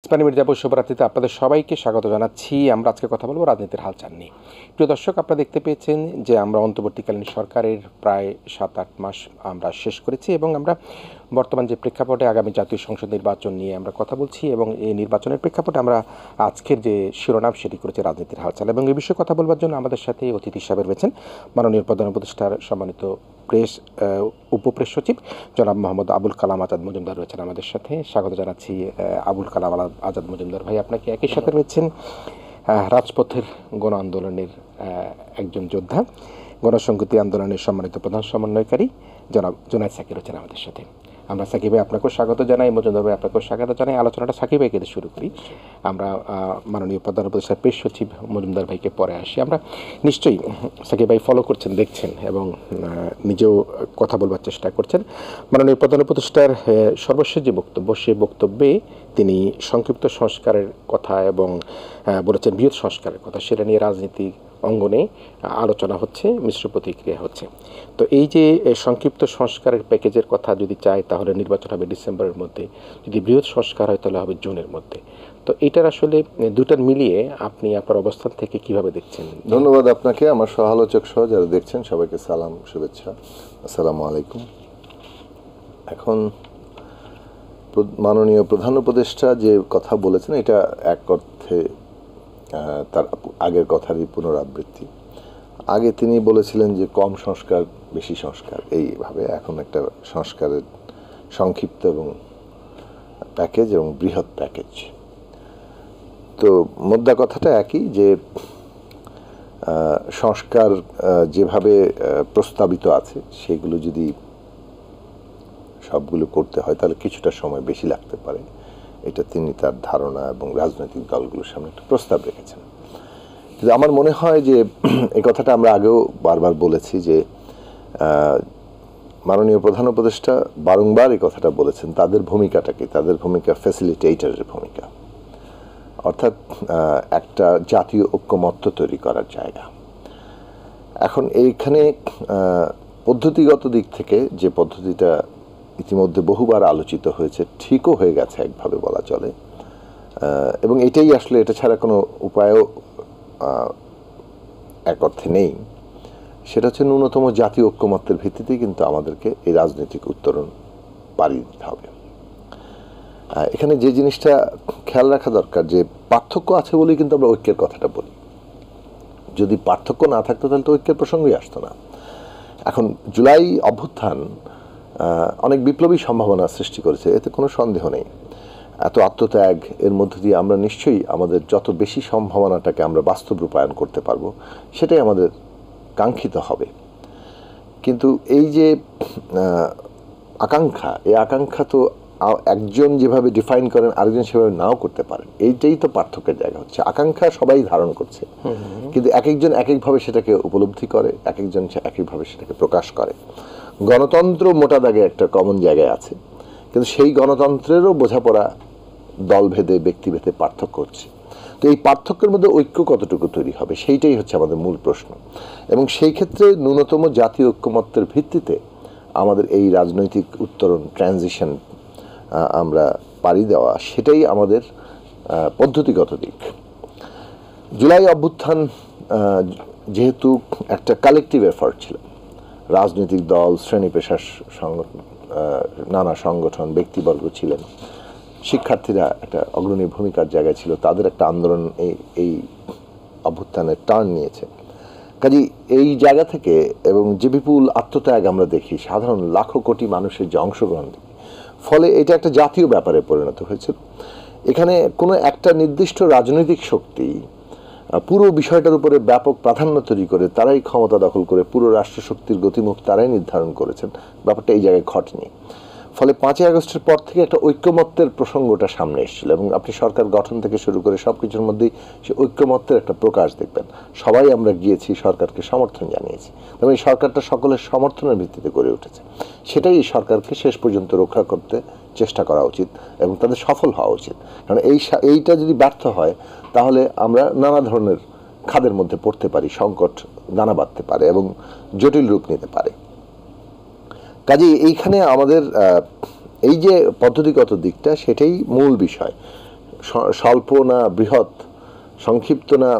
ইসমানী মির্জাপুর শুভরাত্রিতে আপনাদের সবাইকে স্বাগত জানাচ্ছি। আমরা আজকে কথা বলবো রাজনীতির হালচাল নিয়ে। প্রিয় দর্শক, আপনারা দেখতে পেয়েছেন যে আমরা অন্তর্বর্তীকালীন সরকারের প্রায় 7-8 মাস আমরা শেষ করেছি এবং আমরা বর্তমান যে প্রেক্ষাপটে আগামী জাতীয় সংসদ নির্বাচন নিয়ে আমরা কথা বলছি এবং এই নির্বাচনের প্রেক্ষাপটে আমরা আজকের যে শিরোনাম সেটি করেছে রাজনীতির হালচাল। এবং এই বিষয়ে কথা বলবার জন্য আমাদের সাথে অতিথি হিসাবে রয়েছেন মাননীয় প্রধান উপদেষ্টার সম্মানিত উপপ্রেস সচিব জনাব মোহাম্মদ আবুল কালাম আজাদ মজুমদার রয়েছেন আমাদের সাথে। স্বাগত জানাচ্ছি আবুল কালাম আজাদ মজুমদার ভাই আপনাকে। একই সাথে রয়েছেন রাজপথের গণ আন্দোলনের একজন যোদ্ধা, গণসংহতি আন্দোলনের সম্মানিত প্রধান সমন্বয়কারী জনাব জুনায়েদ সাকি রয়েছেন আমাদের সাথে। আমরা সাকিব ভাই আপনাকেও স্বাগত জানাই, মজুমদার ভাই আপনাকেও স্বাগত জানাই। আলোচনাটা সাকিব ভাইকে শুরু করি। আমরা মাননীয় প্রধান উপদেষ্টার প্রেস সচিব মজুমদার ভাইকে পরে আসি। আমরা নিশ্চয়ই সাকিব ভাই ফলো করছেন, দেখছেন এবং নিজেও কথা বলবার চেষ্টা করছেন। মাননীয় প্রধান উপদেষ্টার সর্বশেষ যে বক্তব্য, সেই বক্তব্যে তিনি সংক্ষিপ্ত সংস্কারের কথা এবং বলেছেন বৃহৎ সংস্কারের কথা, সেটা নিয়ে রাজনীতি অঙ্গনে আলোচনা হচ্ছে, মিশ্র প্রতিক্রিয়া হচ্ছে। তো এই যে সংক্ষিপ্ত সংস্কারের প্যাকেজের কথা যদি চাই, তাহলে নির্বাচন হবে ডিসেম্বরের মধ্যে, যদি বৃহৎ সংস্কার হয় তাহলে হবে জুনের মধ্যে। তো এটার আসলে দুটার মিলিয়ে আপনি আপনার অবস্থান থেকে কিভাবে দেখছেন? ধন্যবাদ আপনাকে, আমার সহালোচক সহ যারা দেখছেন সবাইকে সালাম, শুভেচ্ছা, আসসালামু আলাইকুম। এখন মাননীয় প্রধান উপদেষ্টা যে কথা বলেছেন, এটা এক অর্থে তার আগের কথারই পুনরাবৃত্তি। আগে তিনি বলেছিলেন যে কম সংস্কার বেশি সংস্কার, এইভাবে এখন একটা সংস্কারের সংক্ষিপ্ত এবং প্যাকেজ এবং বৃহৎ প্যাকেজ। তো মোদ্দা কথাটা একই, যে সংস্কার যেভাবে প্রস্তাবিত আছে সেগুলো যদি সবগুলো করতে হয় তাহলে কিছুটা সময় বেশি লাগতে পারে, এটা তিনি তার ধারণা এবং রাজনৈতিক দলগুলোর সামনে একটা প্রস্তাব রেখেছেন। কিন্তু আমার মনে হয় যে এই কথাটা আমরা আগেও বারবার বলেছি যে মাননীয় প্রধান উপদেষ্টা বারংবার এই কথাটা বলেছেন, তাদের ভূমিকাটা কি, তাদের ভূমিকা ফ্যাসিলিটেটরের ভূমিকা, অর্থাৎ একটা জাতীয় ঐক্যমত্য তৈরি করার জায়গা। এখন এইখানে পদ্ধতিগত দিক থেকে যে পদ্ধতিটা ইতিমধ্যে বহুবার আলোচিত হয়েছে, ঠিকও হয়ে গেছে একভাবে বলা চলে, এবং এটাই আসলে, এটা ছাড়া কোনো উপায়ও এক অর্থে নেই। সেটা হচ্ছে ন্যূনতম জাতীয় ঐক্যমত্যের ভিত্তিতে কিন্তু আমাদেরকে এই রাজনৈতিক উত্তরণ পাড়ি দিতে হবে। এখানে যে জিনিসটা খেয়াল রাখা দরকার, যে পার্থক্য আছে বলেই কিন্তু আমরা ঐক্যের কথাটা বলি। যদি পার্থক্য না থাকতো তাহলে তো ঐক্যের প্রসঙ্গই আসতো না। এখন জুলাই অভ্যুত্থান অনেক বিপ্লবী সম্ভাবনা সৃষ্টি করেছে, এতে কোনো সন্দেহ নেই। এত আত্মত্যাগ, এর মধ্য দিয়ে আমরা নিশ্চয়ই আমাদের যত বেশি সম্ভাবনাটাকে আমরা বাস্তব রূপায়ণ করতে পারবো, সেটাই আমাদের কাঙ্ক্ষিত হবে। কিন্তু এই যে আকাঙ্ক্ষা, এই আকাঙ্ক্ষা তো একজন যেভাবে ডিফাইন করেন আরেকজন সেভাবে নাও করতে পারেন। এইটাই তো পার্থক্যের জায়গা হচ্ছে। আকাঙ্ক্ষা সবাই ধারণ করছে, কিন্তু এক একজন এক একভাবে সেটাকে উপলব্ধি করে, এক একজন একইভাবে সেটাকে প্রকাশ করে। গণতন্ত্র মোটা দাগে একটা কমন জায়গায় আছে, কিন্তু সেই গণতন্ত্রেরও বোঝাপড়া দলভেদে, ব্যক্তিভেদে পার্থক্য হচ্ছে। তো এই পার্থক্যের মধ্যে ঐক্য কতটুকু তৈরি হবে, সেইটাই হচ্ছে আমাদের মূল প্রশ্ন। এবং সেই ক্ষেত্রে ন্যূনতম জাতীয় ঐক্যমত্যের ভিত্তিতে আমাদের এই রাজনৈতিক উত্তরণ, ট্রানজিশন আমরা পাড়ি দেওয়া, সেটাই আমাদের পদ্ধতিগত দিক। জুলাই অভ্যুত্থান যেহেতু একটা কালেকটিভ এফার্ট ছিল, রাজনৈতিক দল, শ্রেণী পেশার সংগঠন, নানা সংগঠন, ব্যক্তিবর্গ ছিলেন, শিক্ষার্থীরা একটা অগ্রণী ভূমিকার জায়গায় ছিল, তাদের একটা আন্দোলন এই অভ্যুত্থানের টার্ন নিয়েছে। কাজেই এই জায়গা থেকে এবং যে বিপুল আত্মত্যাগ আমরা দেখি, সাধারণ লাখো কোটি মানুষের যে অংশগ্রহণ দেখি, ফলে এটা একটা জাতীয় ব্যাপারে পরিণত হয়েছিল। এখানে কোনো একটা নির্দিষ্ট রাজনৈতিক শক্তি পুরো বিষয়টার উপরে ব্যাপক প্রাধান্য তৈরি করে, তারাই ক্ষমতা দখল করে পুরো রাষ্ট্রশক্তির গতিমুখ তারাই নির্ধারণ করেছেন, ব্যাপারটা এই জায়গায় ঘটেনি। ফলে 5ই আগস্টের পর থেকে একটা ঐক্যমত্যের প্রসঙ্গটা সামনে এসেছিল, এবং আপনি সরকার গঠন থেকে শুরু করে সব কিছুর মধ্যেই সে ঐক্যমত্যের একটা প্রকাশ দেখবেন। সবাই আমরা গিয়েছি, সরকারকে সমর্থন জানিয়েছি, এবং এই সরকারটা সকলের সমর্থনের ভিত্তিতে গড়ে উঠেছে। সেটাই এই সরকারকে শেষ পর্যন্ত রক্ষা করতে চেষ্টা করা উচিত এবং তাদের সফল হওয়া উচিত। কারণ এইটা যদি ব্যর্থ হয় তাহলে আমরা নানা ধরনের খাদের মধ্যে পড়তে পারি, সংকট দানা বাঁধতে পারে এবং জটিল রূপ নিতে পারে। কাজেই এইখানে আমাদের এই যে পদ্ধতিগত দিকটা, সেটাই মূল বিষয়। স্বল্প না বৃহৎ, সংক্ষিপ্ত না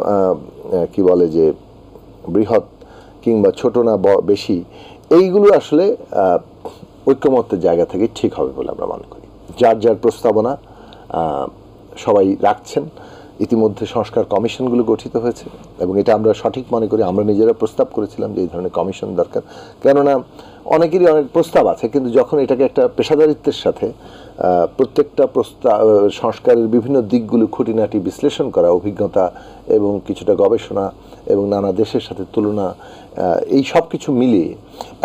কি বলে যে বৃহৎ, কিংবা ছোট না বেশি, এইগুলো আসলে ঐক্যমত্যের জায়গা থেকে ঠিক হবে বলে আমরা মনে করি। যার যার প্রস্তাবনা সবাই রাখছেন। ইতিমধ্যে সংস্কার কমিশনগুলো গঠিত হয়েছে এবং এটা আমরা সঠিক মনে করি। আমরা নিজেরা প্রস্তাব করেছিলাম যে এই ধরনের কমিশন দরকার, কেননা অনেকেরই অনেক প্রস্তাব আছে, কিন্তু যখন এটাকে একটা পেশাদারিত্বের সাথে প্রত্যেকটা সংস্কারের বিভিন্ন দিকগুলো খুঁটিনাটি বিশ্লেষণ করা, অভিজ্ঞতা এবং কিছুটা গবেষণা এবং নানা দেশের সাথে তুলনা, এই সব কিছু মিলিয়ে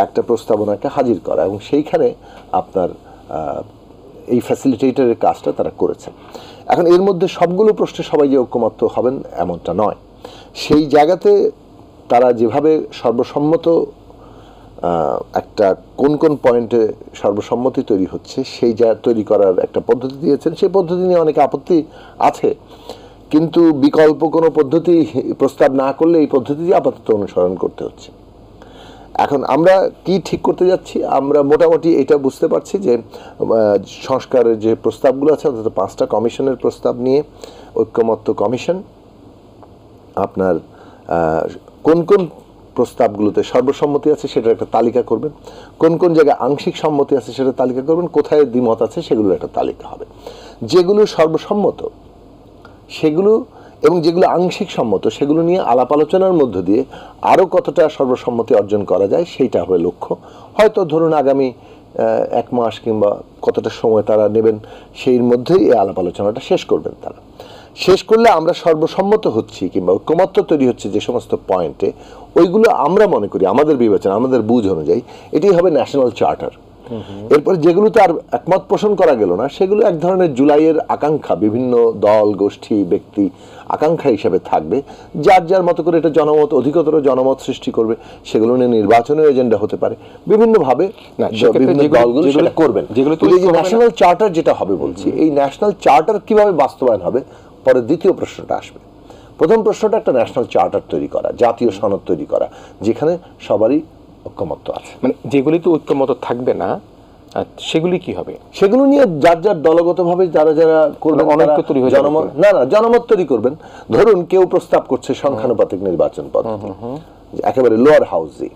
একটা প্রস্তাবনাকে হাজির করা, এবং সেইখানে আপনার এই ফ্যাসিলিটেটরের কাজটা তারা করেছেন। এখন এর মধ্যে সবগুলো প্রশ্নে সবাই যে ঐক্যমত্য হবেন এমনটা নয়। সেই জায়গাতে তারা যেভাবে সর্বসম্মত একটা কোন কোন পয়েন্টে সর্বসম্মতি তৈরি হচ্ছে সেই তৈরি করার একটা পদ্ধতি দিয়েছেন। সেই পদ্ধতি নিয়ে অনেক আপত্তি আছে, কিন্তু বিকল্প কোনো পদ্ধতি প্রস্তাব না করলে এই পদ্ধতি আপাতত অনুসরণ করতে হচ্ছে। এখন আমরা কি ঠিক করতে যাচ্ছি, আমরা মোটামুটি এটা বুঝতে পারছি যে সংস্কারের যে প্রস্তাবগুলো আছে, অর্থাৎ 5টা কমিশনের প্রস্তাব নিয়ে ঐক্যমত্য কমিশন আপনার কোন কোন প্রস্তাবগুলোতে সর্বসম্মতি আছে সেটার একটা তালিকা করবেন, কোন কোন জায়গায় আংশিক সম্মতি আছে সেটা তালিকা করবেন, কোথায় দ্বিমত আছে সেগুলোর একটা তালিকা হবে। যেগুলো সর্বসম্মত সেগুলো এবং যেগুলো আংশিক সম্মত সেগুলো নিয়ে আলাপ আলোচনার মধ্য দিয়ে আরও কতটা সর্বসম্মতি অর্জন করা যায় সেইটা হবে লক্ষ্য। হয়তো ধরুন আগামী 1 মাস কিংবা কতটা সময় তারা নেবেন, সেই মধ্যেই এই আলাপ আলোচনাটা শেষ করবেন। তারা শেষ করলে আমরা সর্বসম্মত হচ্ছি কিংবা ঐক্যমত্য তৈরি হচ্ছে যে সমস্ত পয়েন্টে, ওইগুলো আমরা মনে করি আমাদের বিবেচনা, আমাদের বুঝ অনুযায়ী এটাই হবে ন্যাশনাল চার্টার। এরপরে যেগুলোতে আর একমত পোষণ করা গেল না, সেগুলো এক ধরনের জুলাইয়ের আকাঙ্ক্ষা, বিভিন্ন দল গোষ্ঠী ব্যক্তি আকাঙ্ক্ষা হিসেবে থাকবে, যার যার মতো করে এটা জনমত, অধিকতর জনমত সৃষ্টি করবে। সেগুলো নিয়ে নির্বাচনের এজেন্ডা হতে পারে, বিভিন্নভাবে বিভিন্ন দলগুলো সেটা করবেন। ন্যাশনাল চার্টার যেটা হবে বলছি, এই ন্যাশনাল চার্টার কিভাবে বাস্তবায়ন হবে পরে দ্বিতীয় প্রশ্নটা আসবে। প্রথম প্রশ্নটা একটা ন্যাশনাল চার্টার তৈরি করা, জাতীয় সনদ তৈরি করা, যেখানে সবারই ঐক্যমত্য আছে। মানে যেগুলিতে ঐক্যমত থাকবে না সেগুলি কি হবে? সেগুলো নিয়ে যার যার দলগতভাবে যারা যারা করবেন জনমত জনমত তৈরি করবেন। ধরুন কেউ প্রস্তাব করছে সংখ্যানুপাতিক নির্বাচন পদ্ধতি, একেবারে লোয়ার হাউসে,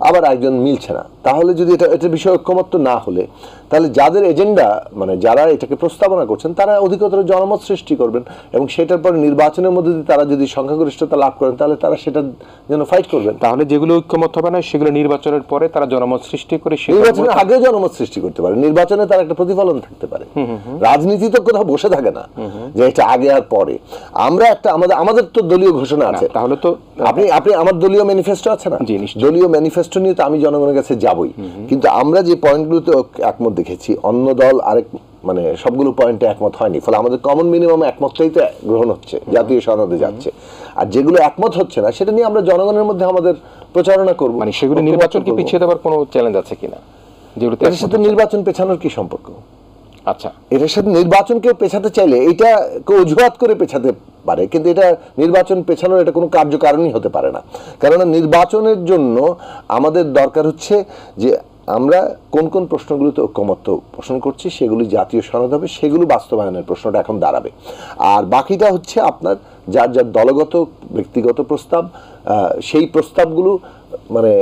আবার একজন মিলছে না, তাহলে যদি এটা বিষয়ে ঐক্যমত্য না হলে, তাহলে যাদের এজেন্ডা মানে যারা এটাকে প্রস্তাবনা করছেন তারা অধিকতর জনমত সৃষ্টি করবেন, এবং সেটার পরে নির্বাচনের মধ্যে দিয়ে তারা যদি সংখ্যাগরিষ্ঠতা লাভ করেন তাহলে তারা সেটার জন্য ফাইট করবেন। তাহলে যেগুলো ঐক্যমত হবে না সেগুলো নির্বাচনের পরে তারা জনমত সৃষ্টি করে, নির্বাচনের আগেও জনমত সৃষ্টি করতে পারে, নির্বাচনে তার একটা প্রতিফলন থাকতে পারে। রাজনীতি তো কোথাও বসে থাকে না যে এটা আগে আর পরে। আমরা একটা আমাদের তো দলীয় ঘোষণা আছে, তাহলে তো আপনি আমার দলীয় ম্যানিফেস্টো আছে না, দলীয় ম্যানিফেস্টো নিয়ে তো আমি জনগণের কাছে যাবই, কিন্তু আমরা যে পয়েন্টগুলোতে একমত দেখেছি, অন্য দল আরেক মানে সবগুলো পয়েন্টে একমত হয়নি, ফলে আমাদের কমন মিনিমাম একমতটাই তো গ্রহণ হচ্ছে, জাতীয় সনদে যাচ্ছে। আর যেগুলো একমত হচ্ছে না সেটা নিয়ে আমরা জনগণের মধ্যে আমাদের প্রচারণা করব। মানে সেগুলো নির্বাচনকে পিছিয়ে দেওয়ার কোনো চ্যালেঞ্জ আছে কিনা? যেগুলো এর সাথে নির্বাচন পেছানোর কি সম্পর্ক? আচ্ছা, এটার সাথে নির্বাচনকেও পেছাতে চাইলে এটা অজুহাত করে পেছাতে পারে, কিন্তু এটা নির্বাচন পেছানোর এটা কোনো কার্যকারণই হতে পারে না। কেননা নির্বাচনের জন্য আমাদের দরকার হচ্ছে যে আমরা কোন কোন প্রশ্নগুলোতে ঐক্যমত্য পোষণ করছি সেগুলি জাতীয় সনদ হবে, সেগুলো বাস্তবায়নের প্রশ্নটা এখন দাঁড়াবে। আর বাকিটা হচ্ছে আপনার যার যার দলগত ব্যক্তিগত প্রস্তাব, সেই প্রস্তাবগুলো মানে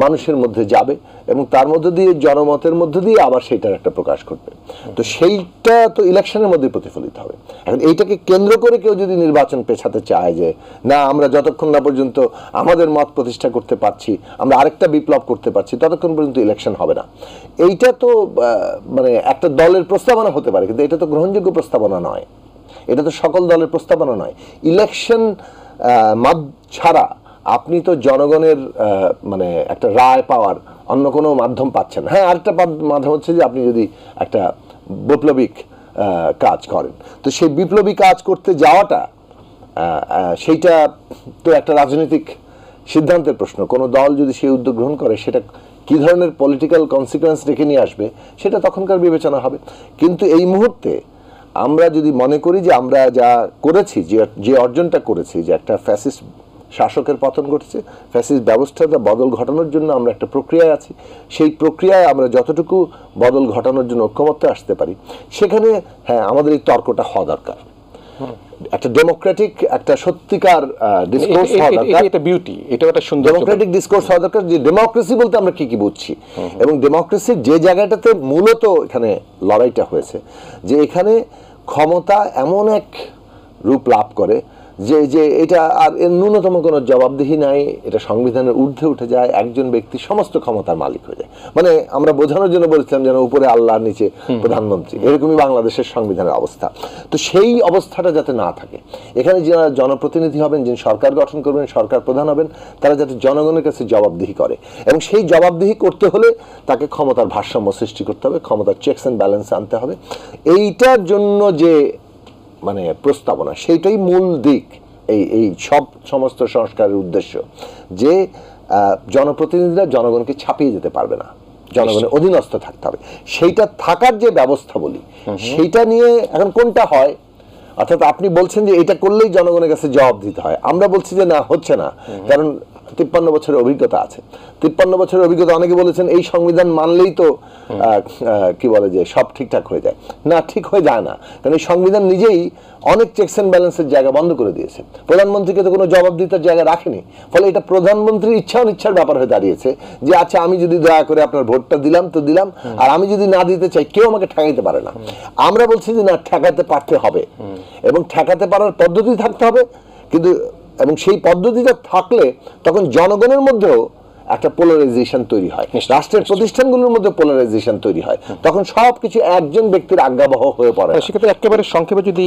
মানুষের মধ্যে যাবে এবং তার মধ্যে দিয়ে জনমতের মধ্যে দিয়ে আবার সেইটার একটা প্রকাশ ঘটবে। তো সেইটা তো ইলেকশনের মধ্যে প্রতিফলিত হবে। এখন এইটাকে কেন্দ্র করে কেউ যদি নির্বাচন পেছাতে চায় যে না আমরা যতক্ষণ না পর্যন্ত আমাদের মত প্রতিষ্ঠা করতে পারছি, আমরা আরেকটা বিপ্লব করতে পারছি, ততক্ষণ পর্যন্ত ইলেকশন হবে না, এইটা তো মানে একটা দলের প্রস্তাবনা হতে পারে, কিন্তু এটা তো গ্রহণযোগ্য প্রস্তাবনা নয়, এটা তো সকল দলের প্রস্তাবনা নয়। ইলেকশন ছাড়া আপনি তো জনগণের মানে একটা রায় পাওয়ার অন্য কোনো মাধ্যম পাচ্ছেন। হ্যাঁ, আরেকটা মাধ্যম হচ্ছে যে আপনি যদি একটা বৈপ্লবিক কাজ করেন, তো সেই বিপ্লবী কাজ করতে যাওয়াটা সেইটা তো একটা রাজনৈতিক সিদ্ধান্তের প্রশ্ন। কোনো দল যদি সেই উদ্যোগ গ্রহণ করে সেটা কী ধরনের পলিটিক্যাল কনসিকুয়েন্স রেখে নিয়ে আসবে সেটা তখনকার বিবেচনা হবে। কিন্তু এই মুহূর্তে আমরা যদি মনে করি যে আমরা যা করেছি, যে অর্জনটা করেছি, যে একটা ফ্যাসিস্ট শাসকের পতন ঘটেছে, ফ্যাসিস্ট ব্যবস্থাটা বদল ঘটানোর জন্য আমরা একটা প্রক্রিয়ায় আছি, সেই প্রক্রিয়ায় আমরা যতটুকু বদল ঘটানোর জন্য ঐক্যমত্যে আসতে পারি, সেখানে হ্যাঁ আমাদের এই তর্কটা হওয়া দরকার। একটা ডেমোক্রেটিক, একটা সত্যিকার ডিসকোর্স হওয়া দরকার। এটা বিউটি, এটা একটা সুন্দর ডেমোক্রেটিক ডিসকোর্স হওয়া দরকার। যে ডেমোক্রেসি বলতে আমরা কি কি বুঝছি, এবং ডেমোক্রেসির যে জায়গাটাতে মূলত এখানে লড়াইটা হয়েছে, যে এখানে ক্ষমতা এমন এক রূপ লাভ করে যে যে এটা আর এর ন্যূনতম কোনো জবাবদিহি নাই, এটা সংবিধানের ঊর্ধ্বে উঠে যায়, একজন ব্যক্তি সমস্ত ক্ষমতার মালিক হয়ে যায়। মানে আমরা বোঝানোর জন্য বলেছিলাম যেন উপরে আল্লাহ, নিচে প্রধানমন্ত্রী, এরকমই বাংলাদেশের সংবিধানের অবস্থা। তো সেই অবস্থাটা যাতে না থাকে, এখানে যারা জনপ্রতিনিধি হবেন, যিনি সরকার গঠন করবেন, সরকার প্রধান হবেন, তারা যাতে জনগণের কাছে জবাবদিহি করে, এবং সেই জবাবদিহি করতে হলে তাকে ক্ষমতার ভারসাম্য সৃষ্টি করতে হবে, ক্ষমতার চেকস অ্যান্ড ব্যালেন্স আনতে হবে। এইটার জন্য যে মানে প্রস্তাবনা, সেইটাই মূল দিক এই সমস্ত সংস্কারের উদ্দেশ্য, যে জনপ্রতিনিধিরা জনগণকে ছাপিয়ে যেতে পারবে না, জনগণের অধীনস্থ থাকতে হবে। সেইটা থাকার যে ব্যবস্থা বলি, সেইটা নিয়ে এখন কোনটা হয়, অর্থাৎ আপনি বলছেন যে এটা করলেই জনগণের কাছে জবাব দিতে হয়, আমরা বলছি যে না, হচ্ছে না। কারণ 53 বছরের অভিজ্ঞতা আছে। 53 বছরের অভিজ্ঞতা, অনেকে বলেছেন এই সংবিধান মানলেই তো কি বলে যে সব ঠিকঠাক হয়ে যায়। না, ঠিক হয়ে যায় না, কারণ এই সংবিধান নিজেই অনেক চেকস অ্যান্ড ব্যালেন্সের জায়গা বন্ধ করে দিয়েছে। প্রধানমন্ত্রীকে তো কোনো জবাবদিহিতার জায়গা রাখেনি, ফলে এটা প্রধানমন্ত্রীর ইচ্ছা অনিচ্ছার ব্যাপার হয়ে দাঁড়িয়েছে, যে আচ্ছা আমি যদি দয়া করে আপনার ভোটটা দিলাম তো দিলাম, আর আমি যদি না দিতে চাই কেউ আমাকে ঠেকাইতে পারে না। আমরা বলছি যে না, ঠেকাতে পারতে হবে, এবং ঠেকাতে পারার পদ্ধতি থাকতে হবে, কিন্তু এবং সেই পদ্ধতিটা থাকলে তখন জনগণের মধ্যেও একটা পোলারাইজেশন তৈরি হয়, রাষ্ট্রের প্রতিষ্ঠানগুলোর মধ্যে পোলারাইজেশন তৈরি হয়, তখন সবকিছু একজন ব্যক্তির আজ্ঞাবহ হয়ে পড়ে। সেক্ষেত্রে একেবারে সংক্ষেপে যদি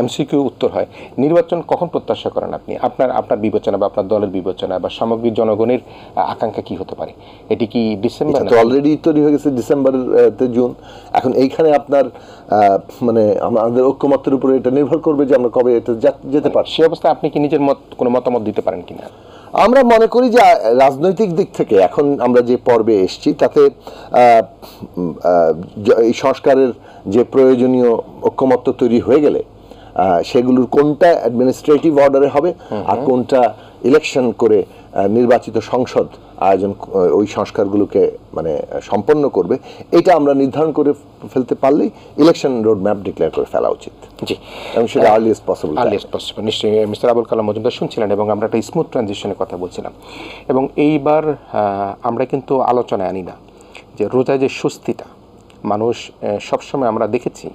এমসিকিউ উত্তর হয়, নির্বাচন কখন প্রত্যাশা করেন আপনি? আপনার বিবেচনা বা আপনার দলের বিবেচনা বা সামগ্রিক জনগণের আকাঙ্ক্ষা কি হতে পারে? এটি কি ডিসেম্বর? অলরেডি তৈরি হয়ে গেছে, ডিসেম্বর জুন। এখন এইখানে আপনার মানে আমাদের ঐক্যমত্যের উপরে এটা নির্ভর করবে যে আমরা কবে এটা যেতে পারি। সে অবস্থায় আপনি কি নিজের কোনো মতামত দিতে পারেন কিনা? আমরা মনে করি যে রাজনৈতিক দিক থেকে এখন আমরা যে পর্বে এসেছি, তাতে এই সংস্কারের যে প্রয়োজনীয় ঐক্যমত্য তৈরি হয়ে গেলে সেগুলোর কোনটা অ্যাডমিনিস্ট্রেটিভ অর্ডারে হবে আর কোনটা ইলেকশন করে নির্বাচিত সংসদ আয়োজন ওই সংস্কারগুলোকে মানে সম্পন্ন করবে, এটা আমরা নির্ধারণ করে ফেলতে পারলেই ইলেকশন রোড ম্যাপ ডিক্লেয়ার করে ফেলা উচিত। জি, এবং সেটা আর্লিয়েস্ট পসিবল। নিশ্চয়ই মিস্টার আবুল কালাম মজুমদার শুনছিলেন, এবং আমরা একটা স্মুথ ট্রানজিশনের কথা বলছিলাম। এবং এইবার আমরা কিন্তু আলোচনায় আনি না যে রোজায় যে স্বস্তিটা মানুষ, সবসময় আমরা দেখেছি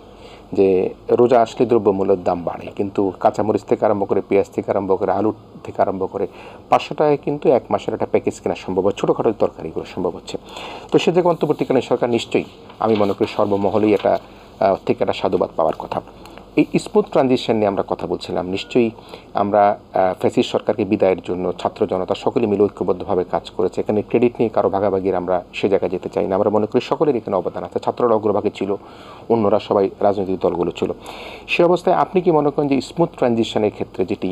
যে রোজা আসলে দ্রব্যমূল্যের দাম বাড়ে, কিন্তু কাঁচামরিচ থেকে আরম্ভ করে, পেঁয়াজ থেকে আরম্ভ করে, আলু থেকে আরম্ভ করে 500 টাকায় কিন্তু এক মাসের একটা প্যাকেজ কেনা সম্ভব হয়, ছোটোখাটো তরকারিগুলো সম্ভব হচ্ছে। তো সে থেকে অন্তর্বর্তীকালীন সরকার নিশ্চয়ই, আমি মনে করি সর্বমহলেই এটা থেকে একটা সাধুবাদ পাওয়ার কথা। এই স্মুথ ট্রানজিশন নিয়ে আমরা কথা বলছিলাম। নিশ্চয়ই আমরা ফ্যাসিস্ট সরকারকে বিদায়ের জন্য ছাত্র জনতা সকলে মিলে ঐক্যবদ্ধভাবে কাজ করেছে। এখানে ক্রেডিট নিয়ে কারো ভাগাভাগির আমরা সে জায়গায় যেতে চাই না। আমরা মনে করি সকলের এখানে অবদান আছে। ছাত্ররা অগ্রভাগে ছিল, অন্যরা সবাই রাজনৈতিক দলগুলো ছিল। সে অবস্থায় আপনি কি মনে করেন যে স্মুথ ট্রানজিশনের ক্ষেত্রে যেটি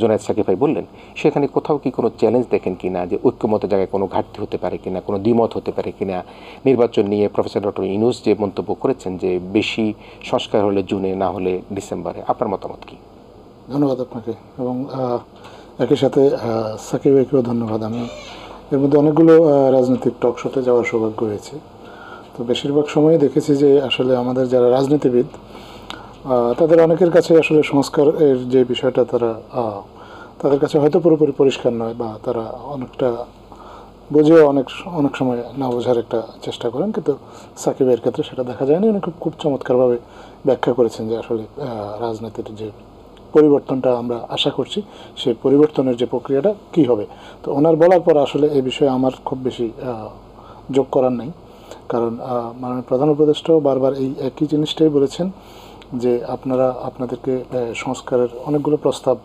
জুনায়েদ সাকিব ভাই বললেন, সেখানে কোথাও কি কোনো চ্যালেঞ্জ দেখেন কিনা, যে ঐক্যমত জায়গায় কোনো ঘাটতি হতে পারে কিনা, কোনো দ্বিমত হতে পারে কিনা? নির্বাচন নিয়ে প্রফেসর ডক্টর ইউনূস যে মন্তব্য করেছেন যে বেশি সংস্কার হলে জুনে, না হলে ডিসেম্বরে, আপনার মতামত কি? ধন্যবাদ আপনাকে, এবং একই সাথে সাকিব ভাইকেও ধন্যবাদ। আমি এর মধ্যে অনেকগুলো রাজনৈতিক টক শোতে যাওয়ার সৌভাগ্য হয়েছে। তো বেশিরভাগ সময়ই দেখেছি যে আসলে আমাদের যারা রাজনীতিবিদ, তাদের অনেকের কাছে আসলে সংস্কারের যে বিষয়টা তাদের কাছে হয়তো পুরোপুরি পরিষ্কার নয়, বা তারা অনেকটা বুঝেও অনেক সময় না বোঝার একটা চেষ্টা করেন। কিন্তু সাকিবের ক্ষেত্রে সেটা দেখা যায়নি। উনি খুব চমৎকারভাবে ব্যাখ্যা করেছেন যে আসলে রাজনীতির যে পরিবর্তনটা আমরা আশা করছি, সেই পরিবর্তনের যে প্রক্রিয়াটা কী হবে। তো ওনার বলার পর আসলে এই বিষয়ে আমার খুব বেশি যোগ করার নেই, কারণ মাননীয় প্রধান উপদেষ্টাও বারবার এই একই জিনিসটাই বলেছেন যে আপনাদেরকে সংস্কারের অনেকগুলো প্রস্তাব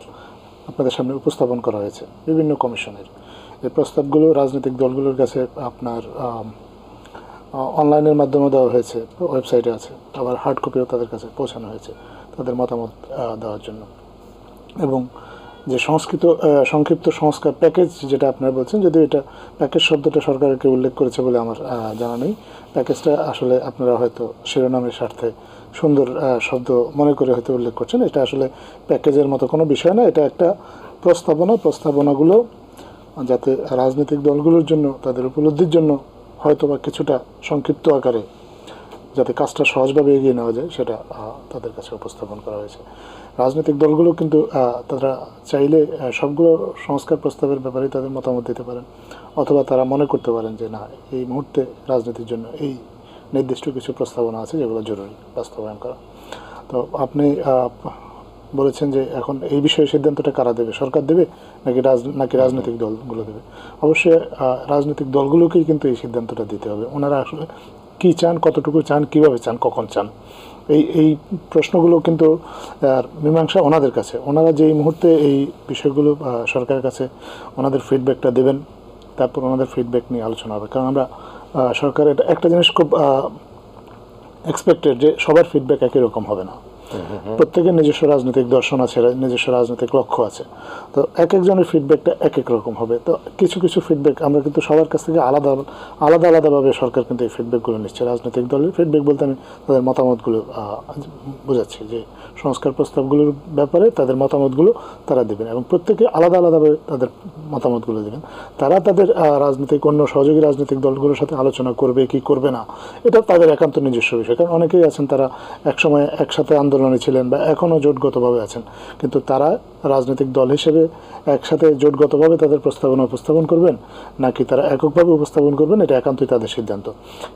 আপনাদের সামনে উপস্থাপন করা হয়েছে বিভিন্ন কমিশনের। এই প্রস্তাবগুলো রাজনৈতিক দলগুলোর কাছে আপনার অনলাইনের মাধ্যমে দেওয়া হয়েছে, ওয়েবসাইটে আছে, আবার হার্ড কপিও তাদের কাছে পৌঁছানো হয়েছে তাদের মতামত দেওয়ার জন্য। এবং যে সংক্ষিপ্ত সংস্কার প্যাকেজ যেটা আপনারা বলছেন, যদিও এটা প্যাকেজ শব্দটা সরকারকে উল্লেখ করেছে বলে আমার জানা নেই। প্যাকেজটা আসলে আপনারা হয়তো শিরোনামের স্বার্থে সুন্দর শব্দ মনে করে হয়তো উল্লেখ করছেন। এটা আসলে প্যাকেজের মতো কোনো বিষয় না, এটা একটা প্রস্তাবনাগুলো যাতে রাজনৈতিক দলগুলোর জন্য তাদের উপলব্ধির জন্য হয়তো বা কিছুটা সংক্ষিপ্ত আকারে যাতে কাজটা সহজভাবে এগিয়ে নেওয়া যায় সেটা তাদের কাছে উপস্থাপন করা হয়েছে। রাজনৈতিক দলগুলো কিন্তু তারা চাইলে সবগুলো সংস্কার প্রস্তাবের ব্যাপারে তাদের মতামত দিতে পারেন, অথবা তারা মনে করতে পারেন যে না, এই মুহূর্তে রাজনীতির জন্য এই নির্দিষ্ট কিছু প্রস্তাবনা আছে যেগুলো জরুরি বাস্তবায়ন করা। তো আপনি বলেছেন যে এখন এই বিষয়ে সিদ্ধান্তটা কারা দেবে, সরকার দেবে নাকি রাজনৈতিক দলগুলো দেবে? অবশ্যই রাজনৈতিক দলগুলোকেই কিন্তু এই সিদ্ধান্তটা দিতে হবে। ওনারা আসলে কী চান, কতটুকু চান, কীভাবে চান, কখন চান, এই প্রশ্নগুলো কিন্তু মীমাংসা ওনাদের কাছে। ওনারা যে এই মুহূর্তে এই বিষয়গুলো সরকারের কাছে ওনাদের ফিডব্যাকটা দেবেন, তারপর ওনাদের ফিডব্যাক নিয়ে আলোচনা হবে। কারণ আমরা সরকারের একটা জিনিস খুব এক্সপেক্টেড যে সবার ফিডব্যাক একই রকম হবে না। প্রত্যেকের নিজস্ব রাজনৈতিক দর্শন আছে, নিজস্ব রাজনৈতিক লক্ষ্য আছে। তো এক একজনের ফিডব্যাকটা এক এক রকম হবে। তো কিছু কিছু ফিডব্যাক আমরা কিন্তু সবার কাছ থেকে আলাদাভাবে সরকার কিন্তু এই ফিডব্যাকগুলো নিচ্ছে। রাজনৈতিক দলের ফিডব্যাক বলতে আমি তাদের মতামতগুলো বোঝাচ্ছি, যে সংস্কার প্রস্তাবগুলোর ব্যাপারে তাদের মতামতগুলো তারা দেবেন, এবং প্রত্যেকে আলাদাভাবে তাদের মতামতগুলো দেবেন। তারা তাদের রাজনৈতিক অন্য সহযোগী রাজনৈতিক দলগুলোর সাথে আলোচনা করবে কি করবে না, এটা তাদের একান্ত নিজস্ব বিষয়। কারণ অনেকেই আছেন তারা একসময় একসাথে আন্দোলনে ছিলেন বা এখনও জোটগতভাবে আছেন, কিন্তু তারা রাজনৈতিক দল হিসেবে একসাথে জোটগতভাবে তাদের প্রস্তাবনা উপস্থাপন করবেন নাকি তারা এককভাবে উপস্থাপন করবেন, এটা একান্তই তাদের সিদ্ধান্ত।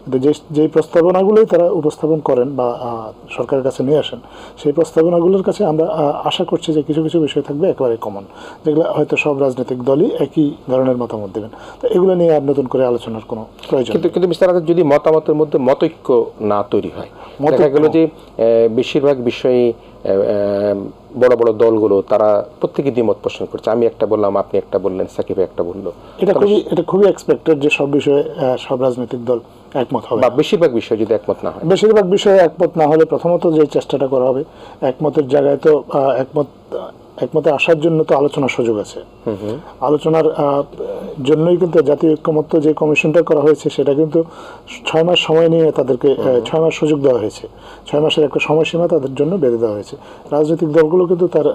কিন্তু যেই প্রস্তাবনাগুলোই তারা উপস্থাপন করেন বা সরকারের কাছে নিয়ে আসেন, সেই প্রস্তাবনাগুলোর কাছে আমরা আশা করছি যে কিছু কিছু বিষয় থাকবে একেবারে কমন, যেগুলো হয়তো সব রাজনৈতিক দলই একই ধরনের মতামত দেবেন। তো এগুলো নিয়ে আর নতুন করে আলোচনার কোনো প্রয়োজন নেই। কিন্তু মিস্টার আজাদ, যদি মতামতের মধ্যে মতৈক্য না তৈরি হয়, দেখা গেল যে বেশিরভাগ বিষয়ে বড় বড় দলগুলো তারা প্রত্যেকে দ্বিমত পোষণ করছে, আমি একটা বললাম, আপনি একটা বললেন, সাকিব একটা বললো, এটা খুবই এক্সপেক্টেড যে সব বিষয়ে সব রাজনৈতিক দল একমত হবে, বা বেশিরভাগ বিষয় যদি একমত না হয়। বেশিরভাগ বিষয়ে একমত না হলে প্রথমত যে চেষ্টাটা করা হবে, একমতের জায়গায় তো একমতে আসার জন্য তো আলোচনার সুযোগ আছে। আলোচনার জন্যই কিন্তু জাতীয় ঐক্যমত্য যে কমিশনটা করা হয়েছে, সেটা কিন্তু 6 মাস সময় নিয়ে তাদেরকে 6 মাস সুযোগ দেওয়া হয়েছে। 6 মাসের একটা সময়সীমা তাদের জন্য বেঁধে দেওয়া হয়েছে। রাজনৈতিক দলগুলো কিন্তু তার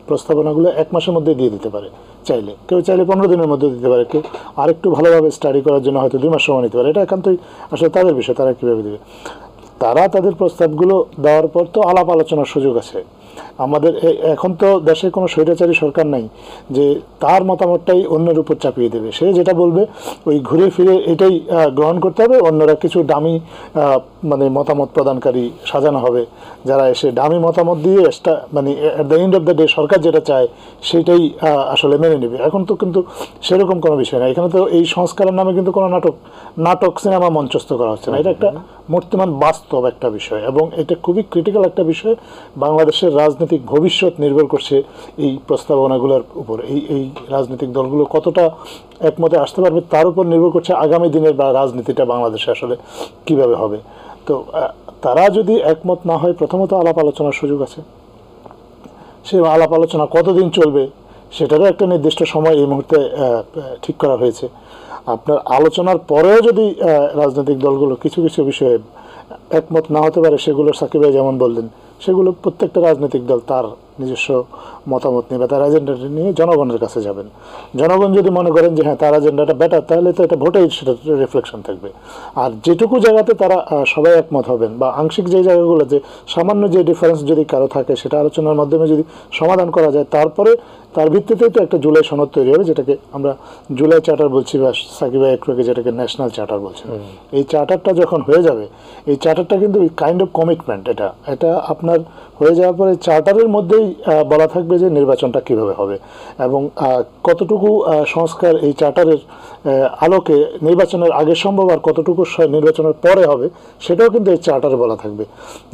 প্রস্তাবনাগুলো 1 মাসের মধ্যে দিয়ে দিতে পারে চাইলে, কেউ চাইলে 15 দিনের মধ্যে দিতে পারে, কেউ আরেকটু ভালোভাবে স্টাডি করার জন্য হয়তো 2 মাস সময় নিতে পারে। এটা একান্তই আসলে তাদের বিষয়, তারা কীভাবে দেবে। তারা তাদের প্রস্তাবগুলো দেওয়ার পর তো আলাপ আলোচনার সুযোগ আছে। আমাদের এখন তো দেশে কোনো স্বৈরাচারী সরকার নাই যে তার মতামতটাই অন্যের উপর চাপিয়ে দেবে। সে যেটা বলবে ওই ঘুরে ফিরে এটাই গ্রহণ করতে হবে। অন্যরা কিছু ডামি মানে মতামত প্রদানকারী সাজানো হবে, যারা এসে ডামি মতামত দিয়ে মানে at the end of the day সরকার যেটা চায় সেটাই আসলে মেনে নেবে। এখন তো কিন্তু সেরকম কোনো বিষয় না। এখানে তো এই সংস্কারের নামে কিন্তু কোনো নাটক সিনেমা মঞ্চস্থ করা হচ্ছে না। এটা একটা মূর্তিমান বাস্তব একটা বিষয়, এবং এটা খুবই ক্রিটিক্যাল একটা বিষয়। বাংলাদেশের রাজনৈতিক ভবিষ্যৎ নির্ভর করছে এই প্রস্তাবনাগুলোর উপর। এই রাজনৈতিক দলগুলো কতটা একমতে আসতে পারবে তার উপর নির্ভর করছে আগামী দিনের বা রাজনীতিটা বাংলাদেশে আসলে কিভাবে হবে। তো তারা যদি একমত না হয়, প্রথমত আলাপ আলোচনার সুযোগ আছে। সে আলাপ আলোচনা কতদিন চলবে সেটারও একটা নির্দিষ্ট সময় এই মুহূর্তে ঠিক করা হয়েছে। আপনার আলোচনার পরেও যদি রাজনৈতিক দলগুলো কিছু কিছু বিষয়ে একমত না হতে পারে, সেগুলো সাকিব ভাই যেমন বললেন, সেগুলো প্রত্যেকটা রাজনৈতিক দল তার নিজস্ব মতামত নিয়ে বা তার এজেন্ডাটা নিয়ে জনগণের কাছে যাবেন। জনগণ যদি মনে করেন যে হ্যাঁ তার এজেন্ডাটা বেটার, তাহলে তো এটা ভোটেই সেটা রিফ্লেকশন থাকবে। আর যেটুকু জায়গাতে তারা সবাই একমত হবেন বা আংশিক যে জায়গাগুলো যে সামান্য যে ডিফারেন্স যদি কারো থাকে, সেটা আলোচনার মাধ্যমে যদি সমাধান করা যায়, তারপরে তার ভিত্তিতেই তো একটা জুলাই সনদ তৈরি হবে, যেটাকে আমরা জুলাই চার্টার বলছি বা সাকিব ভাই একটু আগে যেটাকে ন্যাশনাল চার্টার বলছেন। এই চার্টারটা যখন হয়ে যাবে, এই চার্টারটা কিন্তু কাইন্ড অফ কমিটমেন্ট। এটা আপনার হয়ে যাওয়ার পরে চার্টারের মধ্যেই বলা থাকবে যে নির্বাচনটা কিভাবে হবে এবং কতটুকু সংস্কার এই চার্টারের আলোকে নির্বাচনের আগে সম্ভব আর কতটুকু নির্বাচনের পরে হবে, সেটাও কিন্তু এই চার্টারে বলা থাকবে।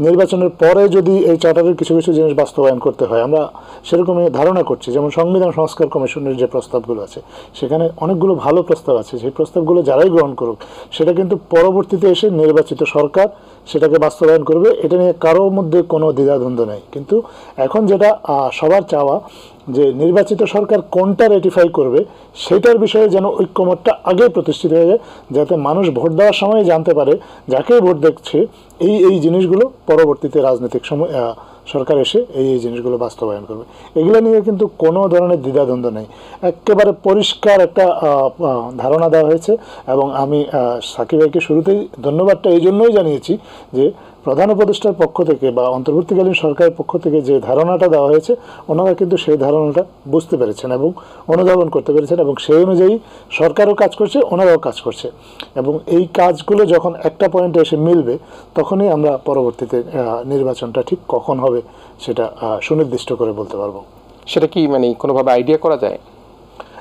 নির্বাচনের পরে যদি এই চার্টারের কিছু কিছু জিনিস বাস্তবায়ন করতে হয়, আমরা সেরকমই ধারণা করছি। যেমন সংবিধান সংস্কার কমিশনের যে প্রস্তাবগুলো আছে, সেখানে অনেকগুলো ভালো প্রস্তাব আছে। সেই প্রস্তাবগুলো যারাই গ্রহণ করুক, সেটা কিন্তু পরবর্তীতে এসে নির্বাচিত সরকার সেটাকে বাস্তবায়ন করবে। এটা নিয়ে কারোর মধ্যে কোনো দ্বিধাদ্বন্দ্ব নেই। কিন্তু এখন যেটা সবার চাওয়া, যে নির্বাচিত সরকার কোনটা রেটিফাই করবে, সেটার বিষয়ে যেন ঐক্যমতটা আগে প্রতিষ্ঠিত হয়ে যায়, যাতে মানুষ ভোট দেওয়ার সময় জানতে পারে যাকে ভোট দিচ্ছে এই জিনিসগুলো পরবর্তীতে রাজনৈতিক সরকার এসে এই জিনিসগুলো বাস্তবায়ন করবে। এগুলো নিয়ে কিন্তু কোনো ধরনের দ্বিধাদ্বন্দ্ব নেই, একেবারে পরিষ্কার একটা ধারণা দেওয়া হয়েছে। এবং আমি সাকিব ভাইকে শুরুতেই ধন্যবাদটা এই জন্যই জানিয়েছি যে প্রধান উপদেষ্টার পক্ষ থেকে বা অন্তর্বর্তীকালীন সরকারের পক্ষ থেকে যে ধারণাটা দেওয়া হয়েছে, ওনারা কিন্তু সেই ধারণাটা বুঝতে পেরেছেন এবং অনুধাবন করতে পেরেছেন, এবং সেই অনুযায়ী সরকারও কাজ করছে, ওনারাও কাজ করছে। এবং এই কাজগুলো যখন একটা পয়েন্টে এসে মিলবে, তখনই আমরা পরবর্তীতে নির্বাচনটা ঠিক কখন হবে সেটা সুনির্দিষ্ট করে বলতে পারবো। সেটা কি মানে কোনোভাবে আইডিয়া করা যায়?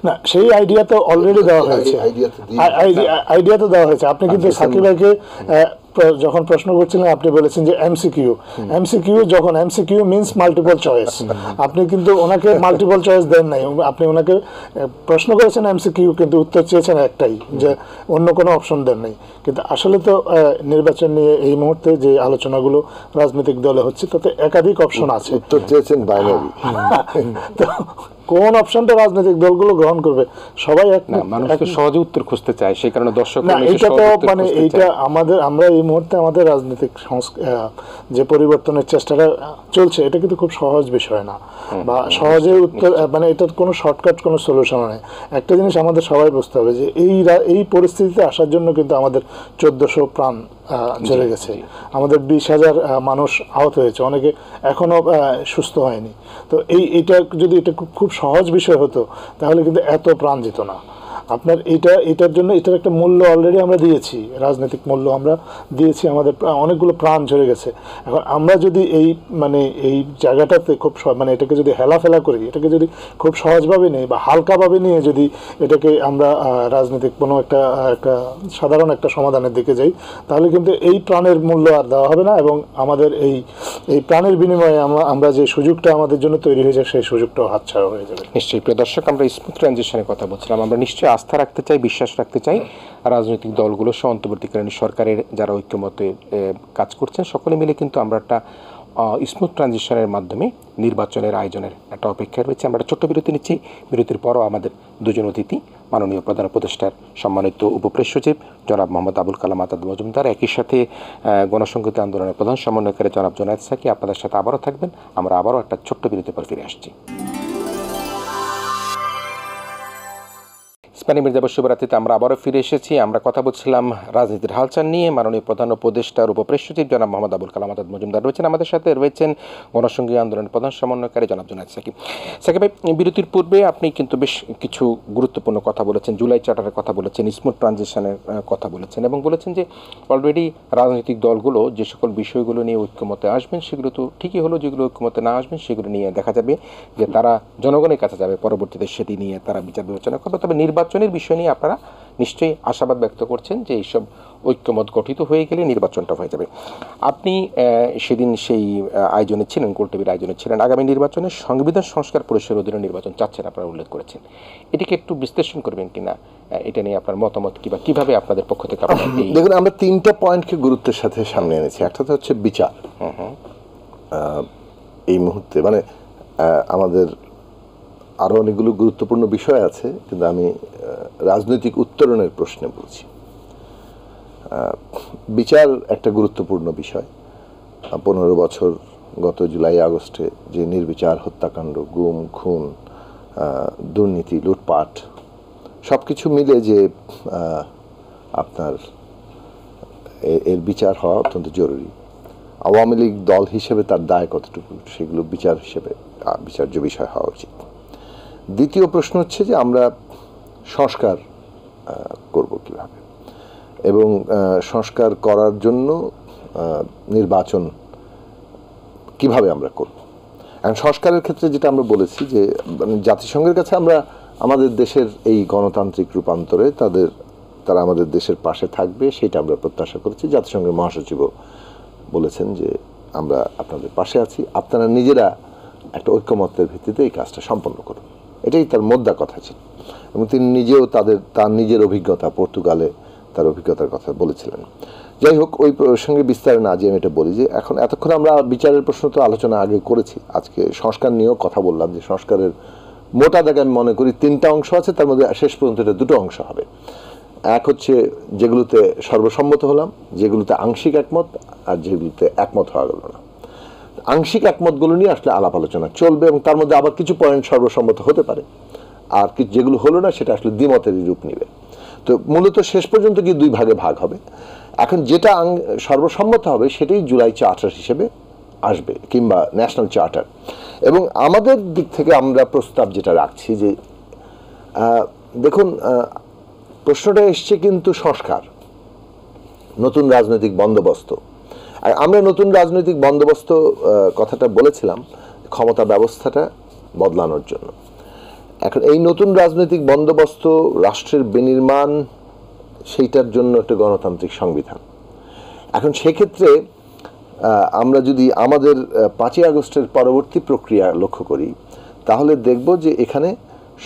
না, সেই আইডিয়া তো অলরেডি দেওয়া হয়েছে, আইডিয়া তো দেওয়া হয়েছে। আপনি কিন্তু সাকিব ভাইকে যখন প্রশ্ন করছিলেন আপনি বলেছেন যে এমসিকিউ, যখন এমসিকিউ মিন্স মাল্টিপল চয়েস, আপনি কিন্তু ওনাকে মাল্টিপল চয়েস দেন নাই, আপনি ওনাকে প্রশ্ন করেছেন এমসিকিউ, কিন্তু উত্তর চেয়েছেন একটাই, যে অন্য কোনো অপশন দেন নাই। কিন্তু আসলে তো নির্বাচন নিয়ে এই মুহূর্তে যে আলোচনাগুলো রাজনৈতিক দলে হচ্ছে, তাতে একাধিক অপশন আছে। উত্তর চেয়েছেন বাইনারি। তো কোন অপশনটা রাজনৈতিক দলগুলো গ্রহণ করবে, সবাই এক না, মানুষ তো সহজে উত্তর খুঁজতে চায়, সেই কারণে দর্শক না, এটা তো মানে এইটা আমরা এই মুহূর্তে আমাদের রাজনৈতিক যে পরিবর্তনের চেষ্টাটা চলছে, এটা কিন্তু খুব সহজ বিষয় না, বা সহজে উত্তর মানে এটার কোনো শর্টকাট কোনো সলিউশন নেই। একটা জিনিস আমাদের সবাই বুঝতে হবে যে এই পরিস্থিতিতে আসার জন্য কিন্তু আমাদের 1400 প্রাণ ঝরে গেছে, আমাদের 20,000 মানুষ আহত হয়েছে, অনেকে এখনো সুস্থ হয়নি। তো এটা যদি খুব সহজ বিষয় হতো, তাহলে কিন্তু এত প্রাণ যেত না। আপনার এটার জন্য এটার একটা মূল্য অলরেডি আমরা দিয়েছি, রাজনৈতিক মূল্য আমরা দিয়েছি, আমাদের অনেকগুলো প্রাণ ঝরে গেছে। এখন আমরা যদি এই জায়গাটাতে খুব মানে এটাকে যদি হেলাফেলা করি, এটাকে যদি খুব সহজভাবে নিই বা হালকাভাবে নিয়ে যদি এটাকে আমরা রাজনৈতিক কোনো একটা সাধারণ একটা সমাধানের দিকে যাই, তাহলে কিন্তু এই প্রাণের মূল্য আর দেওয়া হবে না, এবং আমাদের এই প্রাণের বিনিময়ে আমরা যে সুযোগটা আমাদের জন্য তৈরি হয়েছে, সেই সুযোগটাও হাতছাড়া হয়ে যাবে। নিশ্চয়ই। প্রিয় দর্শক, আমরা স্মুথ ট্রানজিশনের কথা বলছিলাম। আমরা নিশ্চয়ই আস্থা রাখতে চাই, বিশ্বাস রাখতে চাই রাজনৈতিক দলগুলো সহ অন্তর্বর্তীকালীন সরকারের যারা ঐক্যমতে কাজ করছেন, সকলে মিলে কিন্তু আমরা একটা স্মুথ ট্রানজিশনের মাধ্যমে নির্বাচনের আয়োজনের একটা অপেক্ষায় রয়েছে। আমরা একটা ছোট্ট বিরতি নিচ্ছি। বিরতির পরও আমাদের দুজন অতিথি, মাননীয় প্রধান উপদেষ্টার সম্মানিত উপপ্রেস সচিব জনাব মোহাম্মদ আবুল কালাম আজাদ মজুমদার, একই সাথে গণসংহতি আন্দোলনের প্রধান সমন্বয়কারী জনাব জুনায়েদ সাকি আপনাদের সাথে আবারও থাকবেন। আমরা আবারও একটা ছোট্ট বিরতির পর ফিরে আসছি। স্প্যানি মির্জাপুর শুভরাত্রিতে আমরা আবারও ফিরে এসেছি। আমরা কথা বলছিলাম রাজনীতির হালচাল নিয়ে। মাননীয় প্রধান উপদেষ্টার উপপ্রেস সচিব জনাব মোহাম্মদ আবুল কালাম আজাদ মজুমদার রয়েছেন আমাদের সাথে, রয়েছেন গণসংহতি আন্দোলনের প্রধান সমন্বয়কারী জনাব জুনায়েদ সাকি। সাকিব ভাই, বিরতির পূর্বে আপনি কিন্তু বেশ কিছু গুরুত্বপূর্ণ কথা বলেছেন, জুলাই চার্টারের কথা বলেছেন, স্মুথ ট্রানজিশনের কথা বলেছেন, এবং বলেছেন যে অলরেডি রাজনৈতিক দলগুলো যে সকল বিষয়গুলো নিয়ে ঐক্যমতে আসবেন, সেগুলো তো ঠিকই হলো, যেগুলো ঐক্যমতে না আসবেন সেগুলো নিয়ে দেখা যাবে যে তারা জনগণের কাছে যাবে, পরবর্তীতে সেটি নিয়ে তারা বিচার বিবেচনা করবে। তবে নির্বাচনের বিষয় নিয়ে আপনারা নিশ্চয়ই আশাবাদ ব্যক্ত করছেন যে এইসব ঐক্যমত গঠিত হয়ে গেলে নির্বাচনটা হয়ে যাবে। আপনি সেদিন সেই আয়োজনে ছিলেন, গোলটেবিল আয়োজনে ছিলেন। আগামী নির্বাচনে সংবিধান সংস্কার পরিষদের অধীনে নির্বাচন চাচ্ছেন, আপনারা উল্লেখ করেছেন। এটিকে একটু বিশ্লেষণ করবেন কিনা, এটা নিয়ে আপনার মতামত কি, বা কিভাবে আপনাদের পক্ষ থেকে? দেখুন, আমরা 3টা পয়েন্টকে গুরুত্বের সাথে সামনে এনেছি। একটা তো হচ্ছে বিচার। এই মুহূর্তে মানে আমাদের আরও অনেকগুলো গুরুত্বপূর্ণ বিষয় আছে, কিন্তু আমি রাজনৈতিক উত্তরণের প্রশ্নে বলছি। বিচার একটা গুরুত্বপূর্ণ বিষয়। 15 বছর গত জুলাই আগস্টে যে নির্বিচার হত্যাকাণ্ড, গুম খুন, দুর্নীতি, লুটপাট, সব কিছু মিলে যে আপনার এর বিচার হওয়া অত্যন্ত জরুরি। আওয়ামী লীগ দল হিসেবে তার দায় কতটুকু, সেগুলো বিচার্য বিষয় হওয়া উচিত। দ্বিতীয় প্রশ্ন হচ্ছে যে আমরা সংস্কার করব কিভাবে, এবং সংস্কার করার জন্য নির্বাচন কিভাবে আমরা করব। এখন সংস্কারের ক্ষেত্রে যেটা আমরা বলেছি যে জাতিসংঘের কাছে আমরা আমাদের দেশের এই গণতান্ত্রিক রূপান্তরে তারা আমাদের দেশের পাশে থাকবে, সেটা আমরা প্রত্যাশা করেছি। জাতিসংঘের মহাসচিবও বলেছেন যে আমরা আপনাদের পাশে আছি, আপনারা নিজেরা একটা ঐক্যমত্যের ভিত্তিতে এই কাজটা সম্পন্ন করুন। এটাই তার মোদ্দা কথা ছিল, এবং তিনি নিজেও তার নিজের অভিজ্ঞতা, পর্তুগালে তার অভিজ্ঞতার কথা বলেছিলেন। যাই হোক, ওই প্রসঙ্গে বিস্তারে না যে আমি এটা বলি যে এখন এতক্ষণ আমরা বিচারের প্রশ্ন তো আলোচনা আগে করেছি, আজকে সংস্কার নিয়েও কথা বললাম যে সংস্কারের মোটা দাগে আমি মনে করি 3টা অংশ আছে, তার মধ্যে শেষ পর্যন্ত এটা 2টো অংশ হবে। এক হচ্ছে যেগুলোতে সর্বসম্মত হলাম, যেগুলোতে আংশিক একমত, আর যেগুলোতে একমত হওয়া গেল না। আংশিক একমতগুলো নিয়ে আসলে আলাপ আলোচনা চলবে, এবং তার মধ্যে আবার কিছু পয়েন্ট সর্বসম্মত হতে পারে, আর যেগুলো হলো না সেটা আসলে দ্বিমতেরই রূপ নেবে। তো মূলত শেষ পর্যন্ত কি দুই ভাগে ভাগ হবে। এখন যেটা সর্বসম্মত হবে সেটাই জুলাই চার্টার হিসেবে আসবে, কিংবা ন্যাশনাল চার্টার। এবং আমাদের দিক থেকে আমরা প্রস্তাব যেটা রাখছি যে দেখুন, প্রশ্নটা এসছে কিন্তু সংস্কার, নতুন রাজনৈতিক বন্দোবস্ত। আর আমরা নতুন রাজনৈতিক বন্দোবস্ত কথাটা বলেছিলাম ক্ষমতা ব্যবস্থাটা বদলানোর জন্য। এখন এই নতুন রাজনৈতিক বন্দোবস্ত, রাষ্ট্রের বিনির্মাণ, সেইটার জন্য একটা গণতান্ত্রিক সংবিধান। এখন সেক্ষেত্রে আমরা যদি আমাদের 5ই আগস্টের পরবর্তী প্রক্রিয়া লক্ষ্য করি, তাহলে দেখব যে এখানে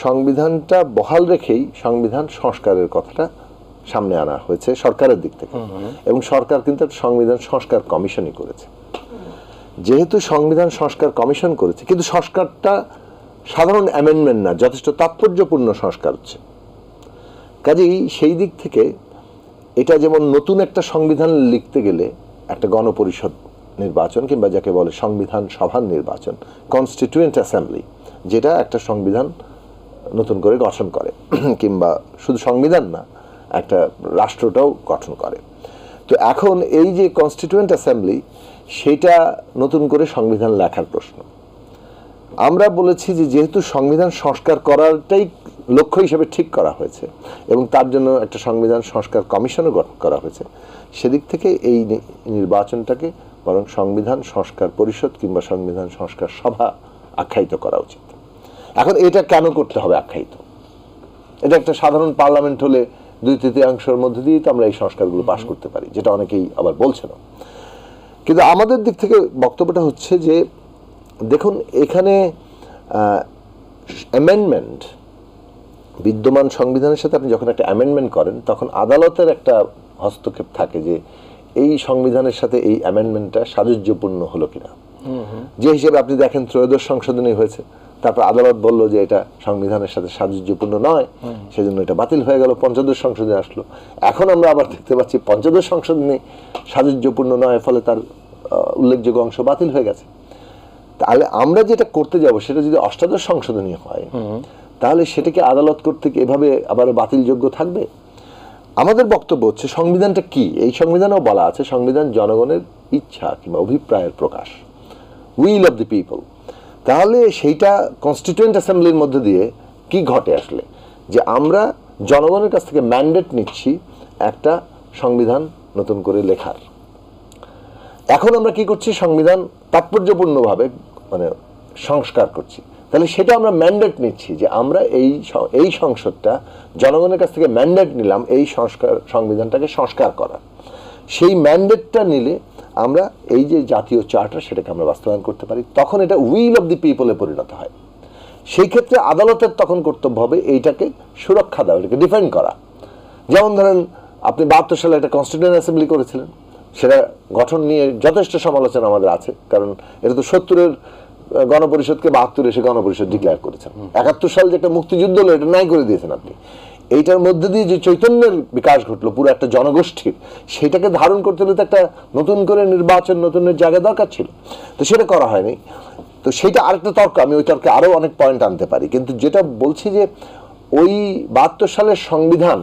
সংবিধানটা বহাল রেখেই সংবিধান সংস্কারের কথাটা সামনে আনা হয়েছে সরকারের দিক থেকে। এবং সরকার কিন্তু একটা সংবিধান সংস্কার কমিশনই করেছে। যেহেতু সংবিধান সংস্কার কমিশন করেছে, কিন্তু সংস্কারটা সাধারণ অ্যামেন্ডমেন্ট না, যথেষ্ট তাৎপর্যপূর্ণ সংস্কার হচ্ছে। কাজেই সেই দিক থেকে এটা যেমন নতুন একটা সংবিধান লিখতে গেলে একটা গণপরিষদ নির্বাচন, কিংবা যাকে বলে সংবিধান সভার নির্বাচন, কনস্টিটিউয়েন্ট অ্যাসেম্বলি, যেটা একটা সংবিধান নতুন করে গঠন করে, কিংবা শুধু সংবিধান না, একটা রাষ্ট্রটাও গঠন করে। তো এখন এই যে কনস্টিটিউয়েন্ট অ্যাসেম্বলি, সেটা নতুন করে সংবিধান লেখার প্রশ্ন। আমরা বলেছি যে যেহেতু সংবিধান সংস্কার করাটাই লক্ষ্য হিসেবে ঠিক করা হয়েছে, এবং তার জন্য একটা সংবিধান সংস্কার কমিশনও গঠন করা হয়েছে, সেদিক থেকে এই নির্বাচনটাকে বরং সংবিধান সংস্কার পরিষদ কিংবা সংবিধান সংস্কার সভা আখ্যায়িত করা উচিত। এখন এটা কেন করতে হবে আখ্যায়িত? এটা একটা সাধারণ পার্লামেন্ট হলে 2/3 মধ্যে দিয়েই তো আমরা এই সংস্কারগুলো পাশ করতে পারি, যেটা অনেকেই আবার বলছে না। কিন্তু আমাদের দিক থেকে বক্তব্যটা হচ্ছে যে দেখুন, এখানে অ্যামেন্ডমেন্ট, বিদ্যমান সংবিধানের সাথে আপনি যখন একটা অ্যামেন্ডমেন্ট করেন, তখন আদালতের একটা হস্তক্ষেপ থাকে যে এই সংবিধানের সাথে এই অ্যামেন্ডমেন্টটা সাযুজ্যপূর্ণ হলো কিনা। যে হিসেবে আপনি দেখেন 13th সংশোধনী হয়েছে, তারপর আদালত বলল যে এটা সংবিধানের সাথে সাযুজ্যপূর্ণ নয়, সেজন্য এটা বাতিল হয়ে গেল, 15th সংশোধনী আসলো। এখন আমরা আবার দেখতে পাচ্ছি 15th সংশোধনী সাযুজ্যপূর্ণ নয়, ফলে তার উল্লেখযোগ্য অংশ বাতিল হয়ে গেছে। তাহলে আমরা যেটা করতে যাব সেটা যদি 8th সংশোধনী হয়, তাহলে সেটাকে আদালত কর্তৃক এভাবে আবার বাতিলযোগ্য থাকবে? আমাদের বক্তব্য হচ্ছে সংবিধানটা কি, এই সংবিধানেও বলা আছে সংবিধান জনগণের ইচ্ছা কিংবা অভিপ্রায়ের প্রকাশ, উইল অফ দি পিপল। তাহলে সেইটা কনস্টিটিউয়েন্ট অ্যাসেম্বলির মধ্যে দিয়ে কি ঘটে আসলে, যে আমরা জনগণের কাছ থেকে ম্যান্ডেট নিচ্ছি একটা সংবিধান নতুন করে লেখার। এখন আমরা কি করছি, সংবিধান তাৎপর্যপূর্ণভাবে মানে সংস্কার করছি। তাহলে সেটা আমরা ম্যান্ডেট নিচ্ছি যে আমরা এই সংসদটা জনগণের কাছ থেকে ম্যান্ডেট নিলাম এই সংবিধানটাকে সংস্কার করার। সেই ম্যান্ডেটটা নিলে আমরা এই যে জাতীয় চার্টার, সেটাকে আমরা বাস্তবায়ন করতে পারি। তখন এটা উইল অফ দি পিপলে পরিণত হয়। সেই ক্ষেত্রে আদালতের তখন কর্তব্য হবে এইটাকে সুরক্ষা দেওয়া, এটাকে ডিফেন্ড করা। যেমন ধরেন আপনি 72 সালে একটা কনস্টিটিউয়েন্ট অ্যাসেম্বলি করেছিলেন, সেটা গঠন নিয়ে যথেষ্ট সমালোচনা আমাদের আছে, কারণ এটা তো 70-এর গণপরিষদকে 72 এসে গণপরিষদ ডিক্লেয়ার করেছেন। 71 সাল যে একটা মুক্তিযুদ্ধ হলো, এটা নাই করে দিয়েছেন আপনি। এইটার মধ্যে দিয়ে যে চৈতন্যের বিকাশ ঘটলো পুরো একটা জনগোষ্ঠীর, সেটাকে ধারণ করতে হলে তো একটা নতুন করে নির্বাচন, নতুনের জায়গা দরকার ছিল, তো সেটা করা হয়নি। তো সেটা আরেকটা তর্ক, আমি ওই তর্কে আরও অনেক পয়েন্ট আনতে পারি, কিন্তু যেটা বলছি যে ওই 72 সালের সংবিধান,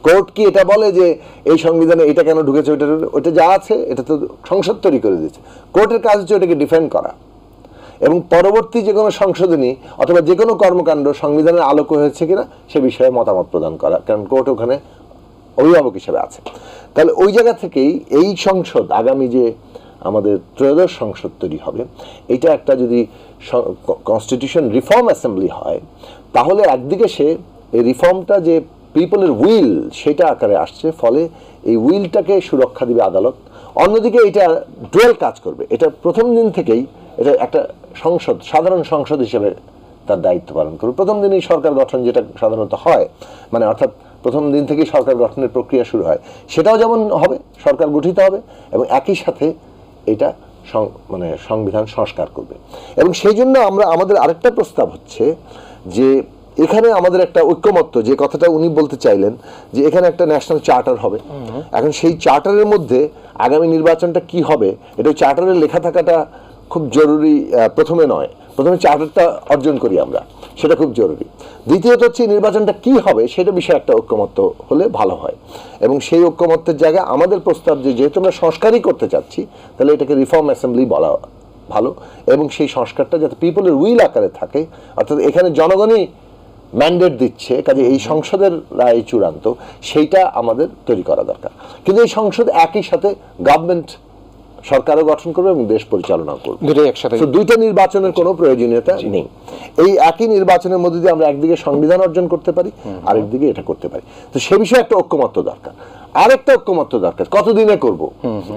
কোর্ট কি এটা বলে যে এই সংবিধানে এটা কেন ঢুকেছে, ওইটা যা আছে এটা তো সংসদ তৈরি করে দিয়েছে। কোর্টের কাজ হচ্ছে ওটাকে ডিফেন্ড করা, এবং পরবর্তী যে কোনো সংশোধনী অথবা যে কোনো কর্মকাণ্ড সংবিধানের আলোকে হয়েছে কিনা সে বিষয়ে মতামত প্রদান করা, কারণ কোর্ট ওখানে অভিভাবক হিসেবে আছে। তাহলে ওই জায়গা থেকেই এই সংসদ, আগামী যে আমাদের 13th সংসদ তৈরি হবে, এটা একটা যদি কনস্টিটিউশন রিফর্ম অ্যাসেম্বলি হয়, তাহলে একদিকে সে এই রিফর্মটা যে পিপলের উইল সেটা আকারে আসছে, ফলে এই উইলটাকে সুরক্ষা দিবে আদালত। অন্যদিকে এটা ডুয়েল কাজ করবে, এটা প্রথম দিন থেকেই এটা একটা সংসদ, সাধারণ সংসদ হিসেবে তার দায়িত্ব পালন করবে। প্রথম দিনই সরকার গঠন যেটা সাধারণত হয়, মানে অর্থাৎ প্রথম দিন থেকেই সরকার গঠনের প্রক্রিয়া শুরু হয়, সেটাও যেমন হবে, সরকার গঠিত হবে এবং একই সাথে এটা মানে সংবিধান সংস্কার করবে। এবং সেই জন্য আমাদের আরেকটা প্রস্তাব হচ্ছে যে এখানে আমাদের একটা ঐক্যমত্য, যে কথাটা উনি বলতে চাইলেন যে এখানে একটা ন্যাশনাল চার্টার হবে, এখন সেই চার্টারের মধ্যে আগামী নির্বাচনটা কি হবে এটা চার্টারে লেখা থাকাটা খুব জরুরি। প্রথমে নয়, প্রথমে চার্টারটা অর্জন করি আমরা, সেটা খুব জরুরি। দ্বিতীয়ত হচ্ছে নির্বাচনটা কি হবে সেটা বিষয়ে একটা ঐক্যমত্য হলে ভালো হয়, এবং সেই ঐক্যমত্যের জায়গায় আমাদের প্রস্তাব যে যেহেতু আমরা সংস্কারই করতে চাচ্ছি তাহলে এটাকে রিফর্ম অ্যাসেম্বলি বলা ভালো, এবং সেই সংস্কারটা যাতে পিপলের উইল আকারে থাকে, অর্থাৎ এখানে জনগণই ম্যান্ডেট দিচ্ছে, কাজে এই সংসদের রায় চূড়ান্ত, সেইটা আমাদের তৈরি করা দরকার। কিন্তু এই সংসদ একই সাথে গভর্নমেন্ট, সরকারও গঠন করবে এবং দেশ পরিচালনা করবে, দুইটা নির্বাচনের কোনো প্রয়োজনীয়তা নেই। এই একই নির্বাচনের মধ্যে দিয়ে আমরা একদিকে সংবিধান অর্জন করতে পারি, আরেকদিকে এটা করতে পারি। তো সে বিষয়ে একটা ঐক্যমত্য দরকার। আরেকটা ঐক্যমত্য দরকার, কতদিনে করব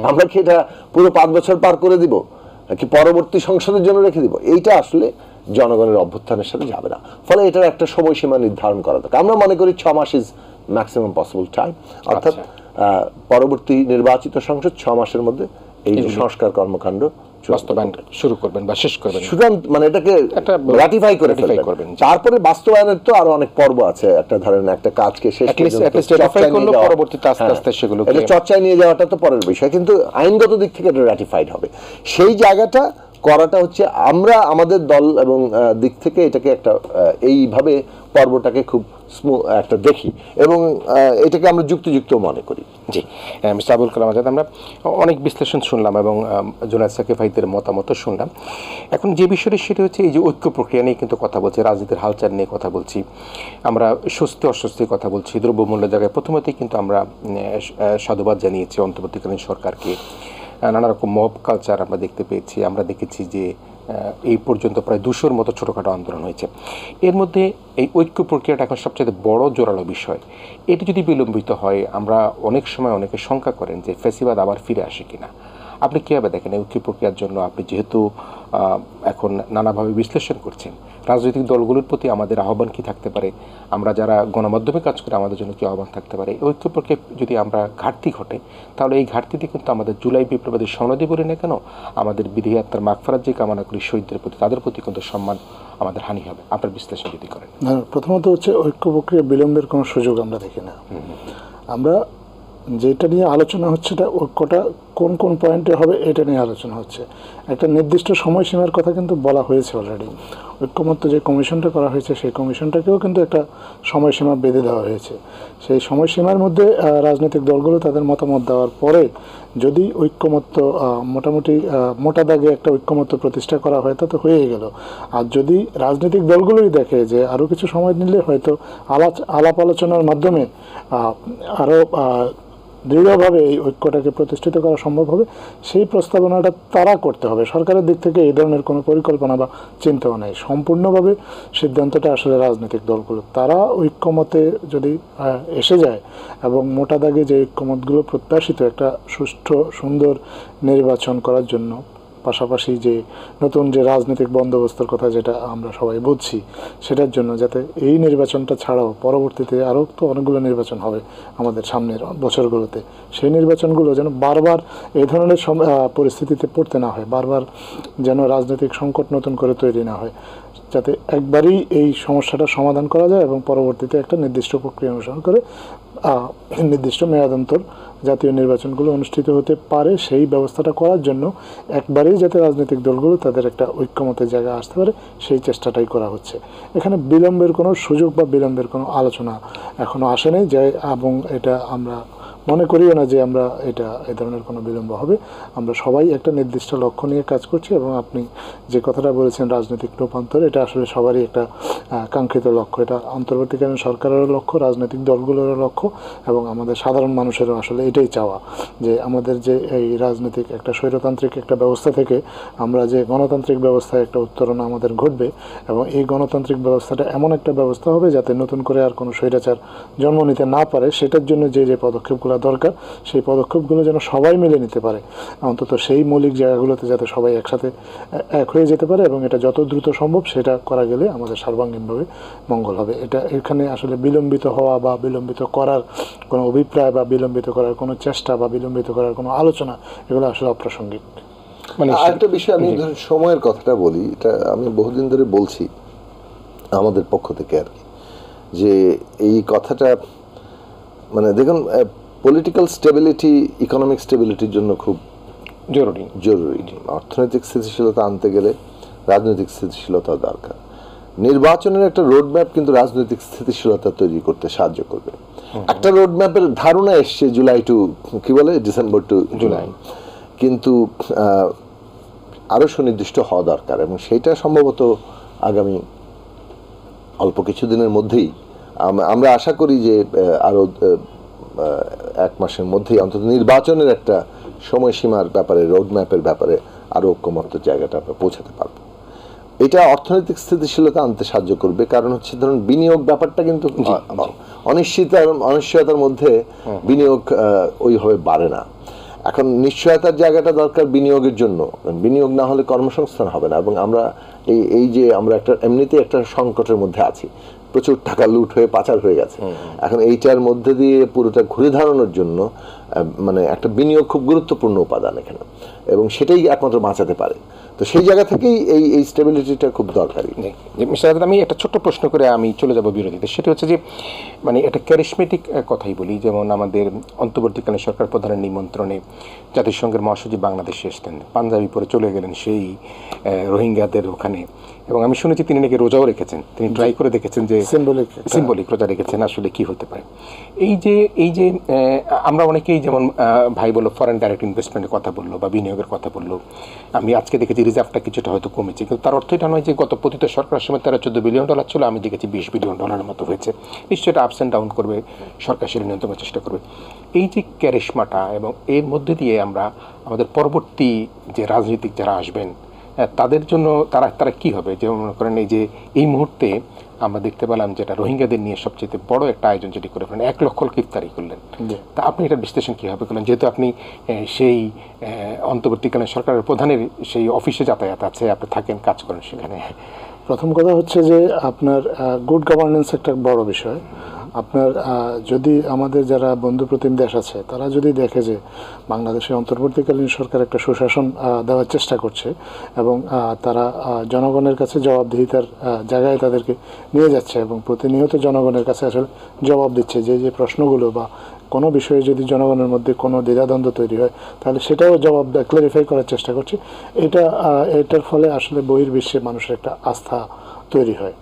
আমরা, কি এটা পুরো 5 বছর পার করে দিব, কি পরবর্তী সংসদের জন্য রেখে দিব? এইটা আসলে জনগণের অভ্যুত্থানের সাথে যাবে না, ফলে এটার একটা সময়সীমা নির্ধারণ করা দরকার। আমরা মনে করি 6 much is maximum possible time, অর্থাৎ পরবর্তী নির্বাচিত সংসদ 6 মাসের মধ্যে এই সংস্কার কর্মকাণ্ড বাস্তবায়ন শুরু করবেন বা শেষ করবেন, সুতরাং মানে এটাকে রাটিফাই করে ফেলবেন। তারপরে বাস্তবায়নের তো আরো অনেক পর্ব আছে, একটা ধরেন একটা কাজকে শেষ পর্যন্ত পরবর্তীতে আস্তে আস্তে সেগুলো এটা চর্চায় নিয়ে যাওয়াটা তো পরের বিষয়, কিন্তু আইনগত দিক থেকে এটা রাটিফাইড হবে। সেই জায়গাটা করাটা হচ্ছে আমরা আমাদের দল এবং দিক থেকে এটাকে একটা এইভাবে পর্বটাকে খুব একটা দেখি, এবং এটাকে আমরা যুক্তিযুক্ত মনে করি। জি, মিস্টার আবুল কালাম আজাদ, আমরা অনেক বিশ্লেষণ শুনলাম এবং জুনায়েদ সাকিব ভাইদের মতামত শুনলাম। এখন যে বিষয়টি সেটা হচ্ছে এই যে ঐক্য প্রক্রিয়া নিয়ে কিন্তু কথা বলছি, রাজনীতির হালচাল নিয়ে কথা বলছি, আমরা স্বস্তি অস্বস্তির কথা বলছি, দ্রব্যমূল্যের জায়গায় প্রথমতেই কিন্তু আমরা সাধুবাদ জানিয়েছি অন্তর্বর্তীকালীন সরকারকে। নানা রকম মব কালচার আমরা দেখতে পেয়েছি, আমরা দেখেছি যে এই পর্যন্ত প্রায় 200-র মতো ছোটোখাটো আন্দোলন হয়েছে। এর মধ্যে এই ঐক্য প্রক্রিয়াটা এখন সবচেয়ে বড় জোরালো বিষয়। এটি যদি বিলম্বিত হয়, আমরা অনেক সময় অনেকে শঙ্কা করেন যে ফ্যাসিবাদ আবার ফিরে আসে কিনা। আপনি কীভাবে দেখেন এই ঐক্য প্রক্রিয়ার জন্য? আপনি যেহেতু এখন নানাভাবে বিশ্লেষণ করছেন, রাজনৈতিক দলগুলোর প্রতি আমাদের আহ্বান কী থাকতে পারে, আমরা যারা গণমাধ্যমে কাজ করে আমাদের জন্য কী আহ্বান থাকতে পারে? এই ঐক্য প্রক্রিয়া যদি আমরা ঘাটতি ঘটে, তাহলে এই ঘাটতিতে কিন্তু আমাদের জুলাই বিপ্লবের সনদে বলি না কেন, আমাদের বিধি আত্মার মাগফিরাত যে কামনা করি শহীদদের প্রতি, তাদের প্রতি কিন্তু সম্মান আমাদের হানি হবে। আপনার বিশ্লেষণ যদি করেন। প্রথমত হচ্ছে ঐক্য প্রক্রিয়া বিলম্বের কোনো সুযোগ আমরা দেখি না। আমরা যেটা নিয়ে আলোচনা হচ্ছে এটা ঐক্যটা কোন কোন পয়েন্টে হবে এটা নিয়ে আলোচনা হচ্ছে। একটা নির্দিষ্ট সময়সীমার কথা কিন্তু বলা হয়েছে অলরেডি। ঐক্যমত্য যে কমিশনটা করা হয়েছে সেই কমিশনটাকেও কিন্তু একটা সময়সীমা বেঁধে দেওয়া হয়েছে। সেই সময়সীমার মধ্যে রাজনৈতিক দলগুলো তাদের মতামত দেওয়ার পরে যদি ঐক্যমত্য মোটামুটি মোটা দাগে একটা ঐক্যমত্য প্রতিষ্ঠা করা হয় তা তো হয়েই গেল। আর যদি রাজনৈতিক দলগুলোই দেখে যে আরও কিছু সময় নিলে হয়তো আলাপ আলোচনার মাধ্যমে আরও দৃঢ়ভাবে এই ঐক্যটাকে প্রতিষ্ঠিত করা সম্ভব হবে, সেই প্রস্তাবনাটা তারা করতে হবে। সরকারের দিক থেকে এই ধরনের কোনো পরিকল্পনা বা চিন্তাও নেই। সম্পূর্ণভাবে সিদ্ধান্তটা আসলে রাজনৈতিক দলগুলো, তারা ঐক্যমতে যদি এসে যায় এবং মোটা দাগে যে ঐক্যমতগুলো প্রত্যাশিত একটা সুষ্ঠু সুন্দর নির্বাচন করার জন্য, পাশাপাশি যে নতুন যে রাজনৈতিক বন্দোবস্তের কথা যেটা আমরা সবাই বুঝছি, সেটার জন্য যাতে এই নির্বাচনটা ছাড়াও পরবর্তীতে আরও তো অনেকগুলো নির্বাচন হবে আমাদের সামনের বছরগুলোতে, সেই নির্বাচনগুলো যেন বারবার এই ধরনের পরিস্থিতিতে পড়তে না হয়, বারবার যেন রাজনৈতিক সংকট নতুন করে তৈরি না হয়, যাতে একবারই এই সমস্যাটা সমাধান করা যায় এবং পরবর্তীতে একটা নির্দিষ্ট প্রক্রিয়া অনুসরণ করে নির্দিষ্ট মেয়াদান্তর জাতীয় নির্বাচনগুলো অনুষ্ঠিত হতে পারে। সেই ব্যবস্থাটা করার জন্য একবারেই যাতে রাজনৈতিক দলগুলো তাদের একটা ঐক্যমতের জায়গায় আসতে পারে, সেই চেষ্টাটাই করা হচ্ছে। এখানে বিলম্বের কোনো সুযোগ বা বিলম্বের কোনো আলোচনা এখনও আসেনি যে, এবং এটা আমরা মনে করিও না যে আমরা এই ধরনের কোনো বিলম্ব হবে। আমরা সবাই একটা নির্দিষ্ট লক্ষ্য নিয়ে কাজ করছি, এবং আপনি যে কথাটা বলেছেন রাজনৈতিক রূপান্তর, এটা আসলে সবারই একটা কাঙ্ক্ষিত লক্ষ্য। এটা অন্তর্বর্তীকালীন সরকারেরও লক্ষ্য, রাজনৈতিক দলগুলোরও লক্ষ্য, এবং আমাদের সাধারণ মানুষেরও আসলে এটাই চাওয়া যে আমাদের যে এই রাজনৈতিক একটা স্বৈরতান্ত্রিক একটা ব্যবস্থা থেকে আমরা যে গণতান্ত্রিক ব্যবস্থায় একটা উত্তরণ আমাদের ঘটবে, এবং এই গণতান্ত্রিক ব্যবস্থাটা এমন একটা ব্যবস্থা হবে যাতে নতুন করে আর কোনো স্বৈরাচার জন্ম নিতে না পারে। সেটার জন্য যে যে পদক্ষেপগুলো দরকার, সেই পদক্ষেপগুলো যেন সবাই মিলে নিতে পারে, অন্তত সেই মৌলিক জায়গাগুলোতে যাতে সবাই একসাথে এক হয়ে যেতে পারে, এবং এটা যত দ্রুত সম্ভব সেটা করা গেলে আমাদের সার্বাঙ্গীনভাবে মঙ্গল হবে। এখানে আসলে বিলম্বিত হওয়া বা বিলম্বিত করার কোনো অভিপ্রায় বা বিলম্বিত করার কোনো চেষ্টা বা বিলম্বিত করার কোনো আলোচনা, এগুলো আসলে অপ্রাসঙ্গিক। মানে আরেকটা বিষয়, আমি সময়ের কথাটা বলি, এটা আমি বহুদিন ধরে বলছি আমাদের পক্ষ থেকে আর কি, যে এই কথাটা মানে দেখুন, পলিটিক্যাল স্টেবিলিটি ইকোনমিক স্টেবিলিটির জন্য খুব জরুরি। অর্থনৈতিক স্থিতিশীলতা আনতে গেলে রাজনৈতিক স্থিতিশীলতা দরকার। নির্বাচনের একটা রোডম্যাপ কিন্তু রাজনৈতিক স্থিতিশীলতা তৈরি করতে সাহায্য করবে। একটা রোডম্যাপের ধারণা এসছে জুলাই টু কি বলে ডিসেম্বর টু জুলাই, কিন্তু আরো সুনির্দিষ্ট হওয়া দরকার এবং সেটা সম্ভবত আগামী অল্প কিছুদিনের মধ্যেই আমরা আশা করি যে আরো 1 মাসের মধ্যেই অন্তত নির্বাচনের একটা সময়সীমার ব্যাপারে রোডম্যাপের ব্যাপারে আরো ঐক্যমত্যের জায়গাটা আমরা পৌঁছাতে পারবো। এটা অর্থনৈতিক স্থিতিশীলতা আনতে সাহায্য করবে, কারণ হচ্ছে ধরুন বিনিয়োগ ব্যাপারটা কিন্তু অনিশ্চয়তার মধ্যে বিনিয়োগ ওইভাবে বাড়ে না। এখন নিশ্চয়তার জায়গাটা দরকার বিনিয়োগের জন্য, বিনিয়োগ না হলে কর্মসংস্থান হবে না। এবং আমরা এই যে আমরা একটা এমনিতেই একটা সংকটের মধ্যে আছি, প্রচুর টাকা লুট হয়ে পাচার হয়ে গেছে। এখন এইটার মধ্যে দিয়ে পুরোটা ঘুরে দাঁড়ানোর জন্য মানে একটা বিনিয়োগ খুব গুরুত্বপূর্ণ উপাদান এখানে, এবং সেটাই একমাত্র বাঁচাতে পারে। তো সেই জায়গা থেকেই এই স্টেবিলিটিটা খুব দরকারি। মিস্টার আজাদ, আমি একটা ছোট্ট প্রশ্ন করে আমি চলে যাব বিরোধীতে। সেটা হচ্ছে যে মানে একটা ক্যারিসমেটিক কথাই বলি, যেমন আমাদের অন্তর্বর্তীকালীন সরকার প্রধানের নিমন্ত্রণে জাতিসংঘের মহাসচিব বাংলাদেশে এসতেন, পাঞ্জাবি পরে চলে গেলেন সেই রোহিঙ্গাদের ওখানে, এবং আমি শুনেছি তিনি নাকি রোজাও রেখেছেন, তিনি ট্রাই করে দেখেছেন যে সিম্বলিক রোজা রেখেছেন, আসলে কি হতে পারে। এই যে আমরা অনেকেই যেমন ভাই বললো ফরেন ডাইরেক্ট ইনভেস্টমেন্টের কথা বললো বা বিনিয়োগের কথা বললো, আমি আজকে দেখেছি রিজার্ভটা কিছুটা হয়তো কমেছে, কিন্তু তার অর্থ এটা নয় যে গত পতিত সরকারের সময় $13-14 বিলিয়ন ছিল, আমি দেখেছি $20 বিলিয়ন মতো হয়েছে। নিশ্চয়ই এটা আপস অ্যান্ড ডাউন করবে, সরকার সেটা নিয়ন্ত্রণের চেষ্টা করবে। এই যে ক্যারিশমাটা এবং এর মধ্যে দিয়ে আমরা আমাদের পরবর্তী যে রাজনীতিক যারা আসবেন তাদের জন্য তারা কি হবে, যেমন মনে করেন এই যে এই মুহূর্তে আমরা দেখতে পেলাম যেটা রোহিঙ্গাদের নিয়ে সবচেয়ে বড় একটা আয়োজন যেটি করে ফেলেন, 1 লক্ষ লোক ইফতারি করলেন। তা আপনি এটা বিশ্লেষণ কীভাবে করলেন, যেহেতু আপনি সেই অন্তর্বর্তীকালীন সরকারের প্রধানের সেই অফিসে যাতায়াত আছে, আপনি থাকেন, কাজ করেন সেখানে? প্রথম কথা হচ্ছে যে আপনার গুড গভর্নেন্স একটা বড় বিষয়। আপনার যদি আমাদের যারা বন্ধুপ্রতিম দেশ আছে তারা যদি দেখে যে বাংলাদেশের অন্তর্বর্তীকালীন সরকার একটা সুশাসন দেওয়ার চেষ্টা করছে এবং তারা জনগণের কাছে জবাবদিহিতার জায়গায় তাদেরকে নিয়ে যাচ্ছে এবং প্রতিনিয়ত জনগণের কাছে আসলে জবাব দিচ্ছে, যে প্রশ্নগুলো বা কোনো বিষয়ে যদি জনগণের মধ্যে কোনো দ্বিধাদ্বন্দ্ব তৈরি হয় তাহলে সেটাও জবাব ক্লারিফাই করার চেষ্টা করছে। এটার ফলে আসলে বহির্বিশ্বে মানুষের একটা আস্থা তৈরি হয়।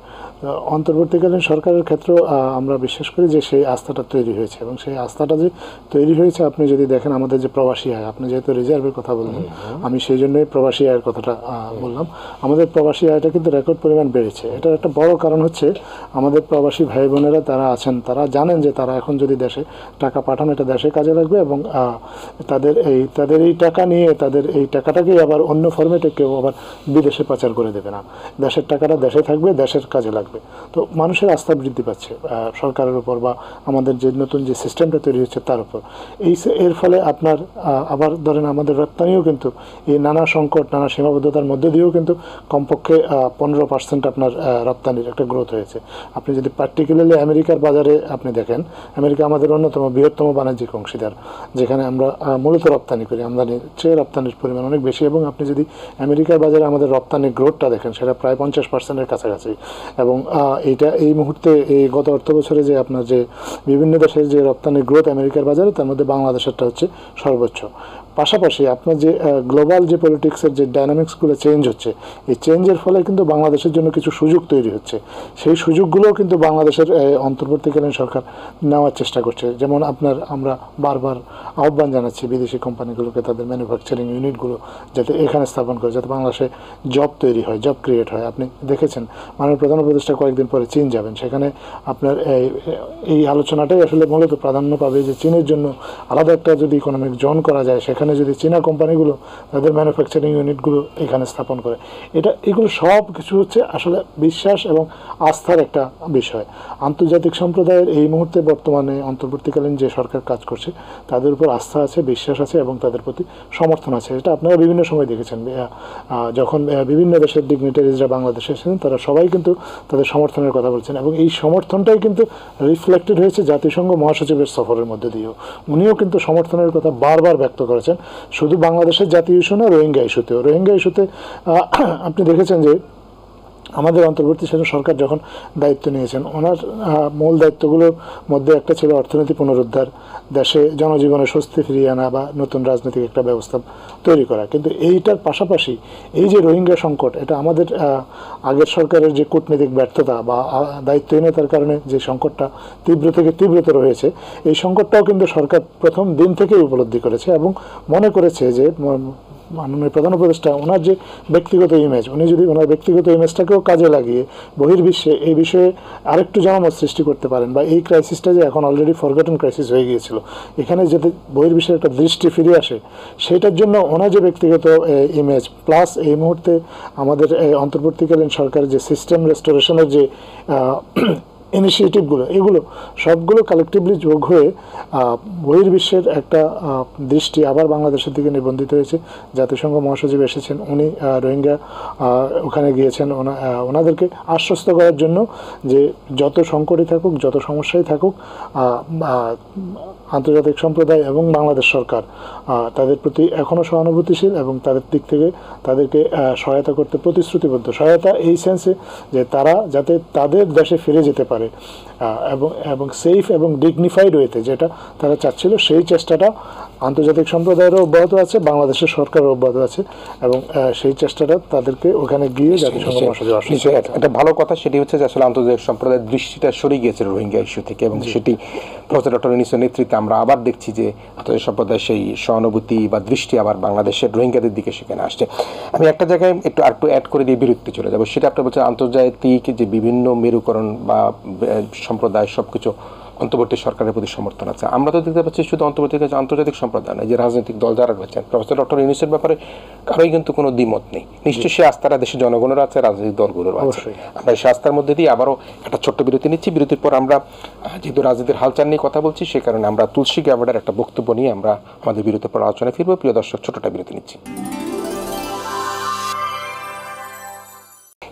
অন্তর্বর্তীকালীন সরকারের ক্ষেত্রেও আমরা বিশ্বাস করি যে সেই আস্থাটা তৈরি হয়েছে, এবং সেই আস্থাটা যে তৈরি হয়েছে আপনি যদি দেখেন আমাদের যে প্রবাসী আয়, আপনি যেহেতু রিজার্ভের কথা বললেন, আমি সেই জন্যই প্রবাসী আয়ের কথাটা বললাম। আমাদের প্রবাসী আয়টা কিন্তু রেকর্ড পরিমাণ বেড়েছে। এটার একটা বড় কারণ হচ্ছে আমাদের প্রবাসী ভাই বোনেরা তারা আছেন, তারা জানেন যে তারা এখন যদি দেশে টাকা পাঠান এটা দেশে কাজে লাগবে, এবং তাদের এই টাকা নিয়ে তাদের এই টাকাটাকেই আবার অন্য ফরম্যাটে কেউ আবার বিদেশে পাচার করে দেবে না, দেশের টাকাটা দেশে থাকবে, দেশের কাজে লাগবে। তো মানুষের আস্থা বৃদ্ধি পাচ্ছে সরকারের উপর বা আমাদের যে নতুন যে সিস্টেমটা তৈরি হচ্ছে তার উপর। এর ফলে আপনার আবার ধরেন আমাদের রপ্তানিও কিন্তু এই নানা সংকট, নানা সীমাবদ্ধতার মধ্যে দিয়েও কিন্তু কমপক্ষে 15% আপনার রপ্তানির একটা গ্রোথ হয়েছে। আপনি যদি পার্টিকুলারলি আমেরিকার বাজারে আপনি দেখেন, আমেরিকা আমাদের অন্যতম বৃহত্তম বাণিজ্যিক অংশীদার, যেখানে আমরা মূলত রপ্তানি করি, আমদানির চেয়ে রপ্তানির পরিমাণ অনেক বেশি। এবং আপনি যদি আমেরিকার বাজারে আমাদের রপ্তানির গ্রোথটা দেখেন সেটা প্রায় 50%-এর কাছাকাছি। এবং এই মুহূর্তে এই গত অর্থ বছরে যে আপনার যে বিভিন্ন দেশের যে রপ্তানির গ্রোথ আমেরিকার বাজারে, তার মধ্যে বাংলাদেশেরটা হচ্ছে সর্বোচ্চ। পাশাপাশি আপনার যে গ্লোবাল যে পলিটিক্সের যে ডায়নামিক্সগুলো চেঞ্জ হচ্ছে, এই চেঞ্জের ফলে কিন্তু বাংলাদেশের জন্য কিছু সুযোগ তৈরি হচ্ছে। সেই সুযোগগুলোও কিন্তু বাংলাদেশের অন্তর্বর্তীকালীন সরকার নেওয়ার চেষ্টা করছে। যেমন আমরা বারবার আহ্বান জানাচ্ছি বিদেশি কোম্পানিগুলোকে তাদের ম্যানুফ্যাকচারিং ইউনিটগুলো যাতে এখানে স্থাপন করে, যাতে বাংলাদেশে জব তৈরি হয়, জব ক্রিয়েট হয়। আপনি দেখেছেন মাননীয় প্রধান উপদেষ্টা কয়েকদিন পরে চীন যাবেন, সেখানে আপনার এই আলোচনাটাই আসলে মূলত প্রাধান্য পাবে যে চীনের জন্য আলাদা একটা যদি ইকোনমিক জোন করা যায়, সেখানে যদি চীনা কোম্পানিগুলো তাদের ম্যানুফ্যাকচারিং ইউনিটগুলো এখানে স্থাপন করে, এগুলো সব কিছু হচ্ছে আসলে বিশ্বাস এবং আস্থার একটা বিষয়। আন্তর্জাতিক সম্প্রদায়ের এই মুহূর্তে বর্তমানে অন্তর্বর্তীকালীন যে সরকার কাজ করছে তাদের উপর আস্থা আছে, বিশ্বাস আছে এবং তাদের প্রতি সমর্থন আছে। এটা আপনারা বিভিন্ন সময় দেখেছেন, যখন বিভিন্ন দেশের ডিগনিটারিজরা বাংলাদেশে এসেছেন তারা সবাই কিন্তু তাদের সমর্থনের কথা বলছেন, এবং এই সমর্থনটাই কিন্তু রিফ্লেক্টেড হয়েছে জাতিসংঘ মহাসচিবের সফরের মধ্যে দিয়েও। উনিও কিন্তু সমর্থনের কথা বারবার ব্যক্ত করেছেন, শুধু বাংলাদেশের জাতীয় ইস্যু না, রোহিঙ্গা ইস্যুতে আপনি দেখেছেন যে আমাদের অন্তর্বর্তীকালীন সরকার যখন দায়িত্ব নিয়েছেন, ওনার মূল দায়িত্বগুলোর মধ্যে একটা ছিল অর্থনীতি পুনরুদ্ধার, দেশে জনজীবনে স্বস্তি ফিরিয়ে আনা বা নতুন রাজনৈতিক একটা ব্যবস্থা তৈরি করা। কিন্তু এইটার পাশাপাশি এই যে রোহিঙ্গা সংকট, এটা আমাদের আগের সরকারের যে কূটনৈতিক ব্যর্থতা বা দায়িত্বহীনতার কারণে যে সংকটটা তীব্র থেকে তীব্রতর হয়েছে, এই সংকটটাও কিন্তু সরকার প্রথম দিন থেকেই উপলব্ধি করেছে এবং মনে করেছে যে মাননীয় প্রধান উপদেষ্টা ওনার যে ব্যক্তিগত ইমেজ, উনি যদি ওনার ব্যক্তিগত ইমেজটাকেও কাজে লাগিয়ে বহির্বিশ্বে এই বিষয়ে আরেকটু জনমত সৃষ্টি করতে পারেন, বা এই ক্রাইসিসটা যে এখন অলরেডি ফরগটন ক্রাইসিস হয়ে গিয়েছিল, এখানে যাতে বহির্বিশ্বের একটা দৃষ্টি ফিরে আসে, সেটার জন্য ওনার যে ব্যক্তিগত ইমেজ প্লাস এই মুহূর্তে আমাদের অন্তর্বর্তীকালীন সরকারের যে সিস্টেম রেস্টোরেশনের যে ইনিশিয়েটিভগুলো, এগুলো সবগুলো কালেকটিভলি যোগ হয়ে বহির্বিশ্বের একটা দৃষ্টি আবার বাংলাদেশের দিকে নিবন্ধিত হয়েছে। জাতিসংঘ মহাসচিব এসেছেন, উনি রোহিঙ্গা ওখানে গিয়েছেন ওনাদেরকে আশ্বস্ত করার জন্য যে যত সংকটই থাকুক, যত সমস্যাই থাকুক, আন্তর্জাতিক সম্প্রদায় এবং বাংলাদেশ সরকার তাদের প্রতি এখনও সহানুভূতিশীল এবং তাদের দিক থেকে তাদেরকে সহায়তা করতে প্রতিশ্রুতিবদ্ধ। সহায়তা এই সেন্সে যে তারা যাতে তাদের দেশে ফিরে যেতে পারে এবং সেফ এবং ডিগনিফাইড ওয়েতে, যেটা তারা চাচ্ছিল, সেই চেষ্টাটা আন্তর্জাতিক সম্প্রদায়েরও অব্যাহত আছে, বাংলাদেশের সরকারও অব্যাহত আছে এবং সেই চেষ্টাটা তাদেরকে ওখানে গিয়ে জাতিসংঘ মহাসচিব একটা ভালো কথা সেটি হচ্ছে যে আসলে আন্তর্জাতিক সম্প্রদায়ের দৃষ্টিটা সরে গিয়েছে রোহিঙ্গা ইস্যু থেকে, এবং সেটি প্রফেসর ডক্টর ইউনূসের নেতৃত্বে আমরা আবার দেখছি যে আন্তর্জাতিক সম্প্রদায়ের সেই সহানুভূতি বা দৃষ্টি আবার বাংলাদেশের রোহিঙ্গাদের দিকে সেখানে আসছে। আমি একটা জায়গায় একটু অ্যাড করে দিয়ে বিরক্তি চলে যাবো, সেটা আপনি বলছেন আন্তর্জাতিক যে বিভিন্ন মেরুকরণ বা সম্প্রদায় সবকিছু অন্তর্বর্তী সরকারের প্রতি সমর্থন আছে। আমরা তো দেখতে পাচ্ছি শুধু আন্তর্জাতিক সম্প্রদায় নয়, যে রাজনৈতিক দল যারা রয়েছেন, প্রফেসর ডক্টর ইউনূসের ব্যাপারে কারোই কিন্তু কোনো দ্বিমত নেই। নিশ্চয়ই সে আস্থারা দেশের জনগণের আছে, রাজনৈতিক দলগুলোর আছে। আমরা সেই আস্থার মধ্যে দিয়ে আবারও একটা ছোট্ট বিরতি নিচ্ছি। বিরতির পর আমরা যেহেতু রাজনীতির হালচাল নিয়ে কথা বলছি, সে কারণে আমরা তুলসী গ্যাবার্ডের একটা বক্তব্য নিয়ে আমরা আমাদের বিরতির পর আলোচনায় ফিরবো। প্রিয় দর্শক, ছোটটা বিরতি নিচ্ছি।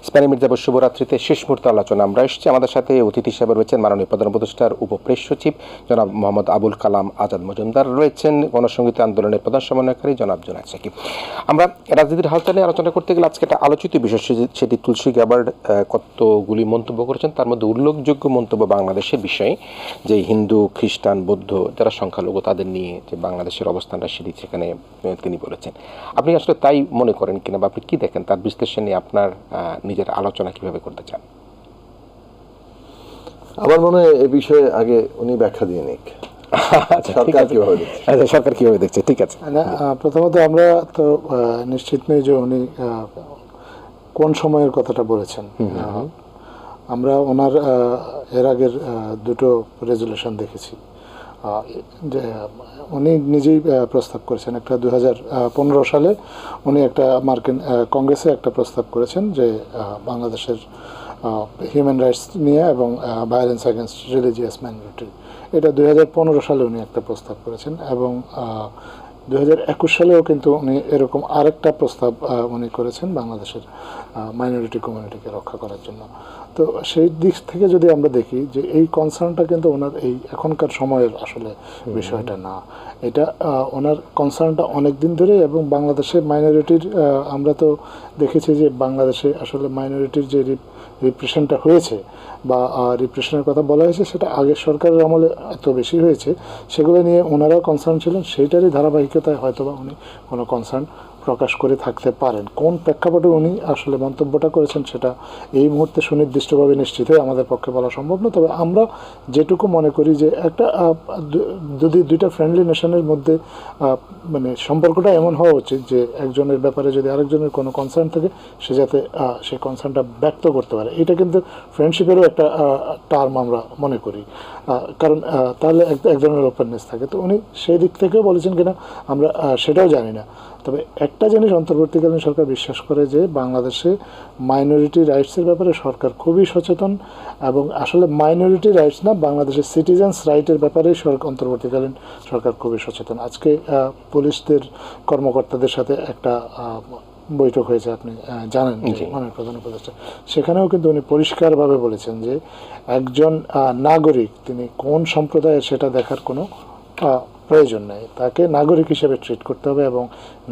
ইসমাইল মির্জা শুভরাত্রিতে শেষ মুহূর্তে আলোচনা আমরা এসেছি। আমাদের সাথে অতিথি হিসেবে রয়েছেন মাননীয় প্রধান উপদেষ্টার উপপ্রেস সচিব জনাব মোহাম্মদ আবুল কালাম আজাদ মজুমদার, রয়েছেন গণসংহতি আন্দোলনের প্রধান সমন্বয়কারী জনাব জুনায়েদ সাকিব। আমরা রাজনীতির হালচাল নিয়ে আলোচনা করতে গেলে আজকে একটা আলোচিত বিষয়, সেটি তুলসী গ্যাবার্ড কতগুলি মন্তব্য করেছেন। তার মধ্যে উল্লেখযোগ্য মন্তব্য বাংলাদেশের বিষয়ে, যে হিন্দু, খ্রিস্টান, বৌদ্ধ যারা সংখ্যালঘু তাদের নিয়ে যে বাংলাদেশের অবস্থানটা সেটি সেখানে তিনি বলেছেন। আপনি আসলে তাই মনে করেন কিনা, বা আপনি কি দেখেন, তার বিশ্লেষণ নিয়ে আপনার নিজের আলোচনা কিভাবে করতে চান? আমার মনে হয় এ বিষয়ে আগে উনি ব্যাখ্যা দিয়ে নিক, সরকার কিভাবে দেখছে। ঠিক আছে, প্রথমত আমরা তো নিশ্চিত নেই যে উনি কোন সময়ের কথাটা বলেছেন। আমরা ওনার এর আগের দুটো রেজুলেশন দেখেছি, যে উনি নিজেই প্রস্তাব করেছেন। একটা 2015 সালে উনি একটা মার্কিন কংগ্রেসে একটা প্রস্তাব করেছেন যে বাংলাদেশের হিউম্যান রাইটস নিয়ে এবং ভায়োলেন্স এগেনস্ট রিলিজিয়াস মাইনরিটি, এটা 2015 সালে উনি একটা প্রস্তাব করেছেন। এবং 2021 সালেও কিন্তু উনি এরকম আরেকটা প্রস্তাব উনি করেছেন বাংলাদেশের মাইনরিটি কমিউনিটিকে রক্ষা করার জন্য। তো সেই দিক থেকে যদি আমরা দেখি যে এই কনসার্নটা কিন্তু ওনার এই এখনকার সময়ের আসলে বিষয়টা না, এটা ওনার কনসার্নটা অনেক দিন ধরে। এবং বাংলাদেশের মাইনরিটির আমরা তো দেখেছি যে বাংলাদেশে আসলে মাইনরিটির যে রিপ্রেশনটা হয়েছে বা রিপ্রেশনের কথা বলা হয়েছে, সেটা আগের সরকারের আমলে এত বেশি হয়েছে, সেগুলো নিয়ে ওনারাও কনসার্ন ছিলেন। সেইটারই ধারাবাহিকতায় হয়তোবা উনি কোনো কনসার্ন প্রকাশ করে থাকতে পারেন। কোন প্রেক্ষাপটে উনি আসলে মন্তব্যটা করেছেন সেটা এই মুহূর্তে সুনির্দিষ্টভাবে নিশ্চিত হয়ে আমাদের পক্ষে বলা সম্ভব না। তবে আমরা যেটুকু মনে করি যে একটা যদি দুইটা ফ্রেন্ডলি নেশনের মধ্যে মানে সম্পর্কটা এমন হওয়া উচিত যে একজনের ব্যাপারে যদি আরেকজনের কোনো কনসার্ন থাকে, সে যাতে সেই কনসার্নটা ব্যক্ত করতে পারে। এটা কিন্তু ফ্রেন্ডশিপেরও একটা টার্ম আমরা মনে করি, কারণ তাহলে এক ধরনের ওপেননেস থাকে। তো উনি সেই দিক থেকেও বলেছেন কিনা আমরা সেটাও জানি না। তবে একটা জিনিস অন্তর্বর্তীকালীন সরকার বিশ্বাস করে যে বাংলাদেশে মাইনরিটি রাইটসের ব্যাপারে সরকার খুবই সচেতন, এবং আসলে মাইনরিটি রাইটস না, বাংলাদেশের সিটিজেন্স রাইটের ব্যাপারেই অন্তর্বর্তীকালীন সরকার খুবই সচেতন। আজকে পুলিশদের কর্মকর্তাদের সাথে একটা বৈঠক হয়েছে, আপনি জানেন, মাননীয় প্রধান উপদেষ্টা, সেখানেও কিন্তু উনি পরিষ্কারভাবে বলেছেন যে একজন নাগরিক তিনি কোন সম্প্রদায়ের সেটা দেখার কোনো প্রয়োজন নেই, তাকে নাগরিক হিসেবে ট্রিট করতে হবে এবং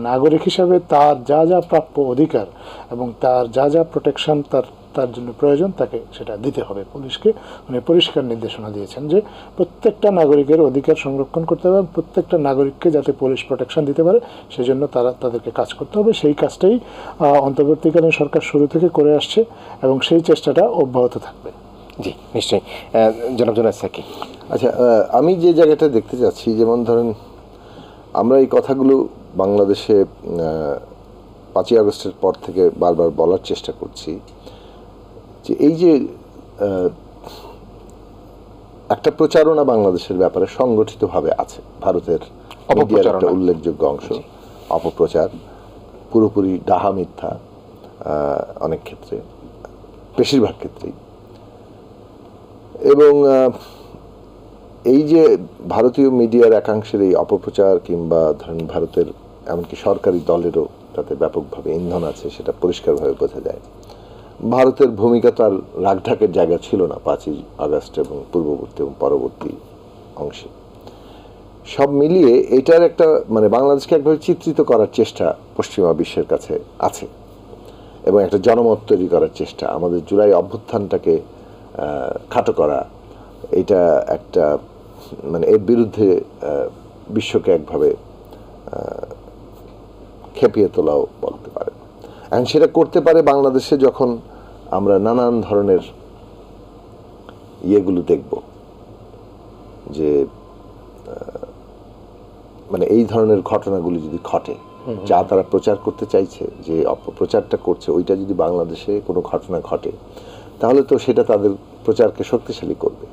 নাগরিক হিসাবে তার যা যা প্রাপ্য অধিকার এবং তার যা যা প্রোটেকশন তার তার জন্য প্রয়োজন তাকে সেটা দিতে হবে। পুলিশকে মানে পরিষ্কার নির্দেশনা দিয়েছেন যে প্রত্যেকটা নাগরিকের অধিকার সংরক্ষণ করতে হবে, প্রত্যেকটা নাগরিককে যাতে পুলিশ প্রোটেকশন দিতে পারে সেজন্য তাদেরকে কাজ করতে হবে। সেই কাজটাই অন্তর্বর্তীকালীন সরকার শুরু থেকে করে আসছে এবং সেই চেষ্টাটা অব্যাহত থাকবে। জি নিশ্চয়ই। জনাব জুনায়েদ সাকি। আচ্ছা, আমি যে জায়গাটা দেখতে চাচ্ছি, যেমন ধরেন আমরা এই কথাগুলো বাংলাদেশে 5ই আগস্টের পর থেকে বারবার বলার চেষ্টা করছি যে এই যে একটা প্রচারণা বাংলাদেশের ব্যাপারে সংগঠিতভাবে আছে, ভারতের মিডিয়ার একটা উল্লেখযোগ্য অংশ, অপপ্রচার, পুরোপুরি ডাহা মিথ্যা, অনেক ক্ষেত্রে, বেশিরভাগ ক্ষেত্রেই। এবং এই যে ভারতীয় মিডিয়ার একাংশের এই অপপ্রচার কিংবা ধরেন ভারতের এমনকি সরকারি দলেরও তাতে ব্যাপকভাবে ইন্ধন আছে, সেটা পরিষ্কারভাবে বোঝা যায়। ভারতের ভূমিকা তার রাগঢাকের জায়গা ছিল না 5ই আগস্ট এবং পূর্ববর্তী এবং পরবর্তী অংশে। সব মিলিয়ে এটার একটা মানে বাংলাদেশকে একভাবে চিত্রিত করার চেষ্টা পশ্চিমা বিশ্বের কাছে আছে এবং একটা জনমত তৈরি করার চেষ্টা, আমাদের জুলাই অভ্যুত্থানটাকে খাটো করা, এটা একটা মানে এর বিরুদ্ধে বিশ্বকে একভাবে খেপিয়ে তোলাও বলতে পারে। এখন সেটা করতে পারে বাংলাদেশে যখন আমরা নানান ধরনের ইয়েগুলো দেখব, যে মানে এই ধরনের ঘটনাগুলি যদি ঘটে, যা তারা প্রচার করতে চাইছে, যে অপপ্রচারটা করছে, ওইটা যদি বাংলাদেশে কোনো ঘটনা ঘটে তাহলে তো সেটা তাদের প্রচারকে শক্তিশালী করবে।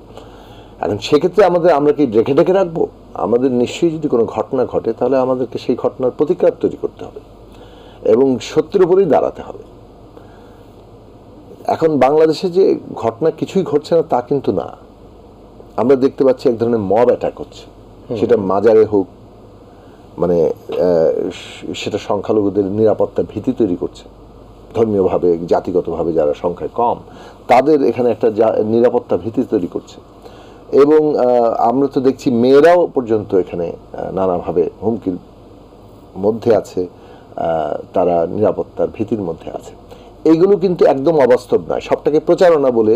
এখন সেক্ষেত্রে আমরা কি রেখে ঢেকে রাখবো? আমাদের নিশ্চয়ই যদি কোনো ঘটনা ঘটে তাহলে আমাদেরকে সেই ঘটনার প্রতিকার তৈরি করতে হবে এবং সত্যের উপরেই দাঁড়াতে হবে। এখন বাংলাদেশে যে ঘটনা কিছুই ঘটছে না তা কিন্তু না, আমরা দেখতে পাচ্ছি এক ধরনের মব অ্যাটাক হচ্ছে, সেটা মাজারে হোক, মানে সেটা সংখ্যালঘুদের নিরাপত্তার ভীতি তৈরি করছে, ধর্মীয়ভাবে জাতিগতভাবে যারা সংখ্যায় কম তাদের এখানে একটা নিরাপত্তা ভীতি তৈরি করছে। এবং আমরা তো দেখছি মেয়েরাও পর্যন্ত এখানে নানাভাবে হুমকির মধ্যে আছে, তারা নিরাপত্তার ভীতির মধ্যে আছে। এইগুলো কিন্তু একদম অবাস্তব নয়, সবটাকে প্রচারণা বলে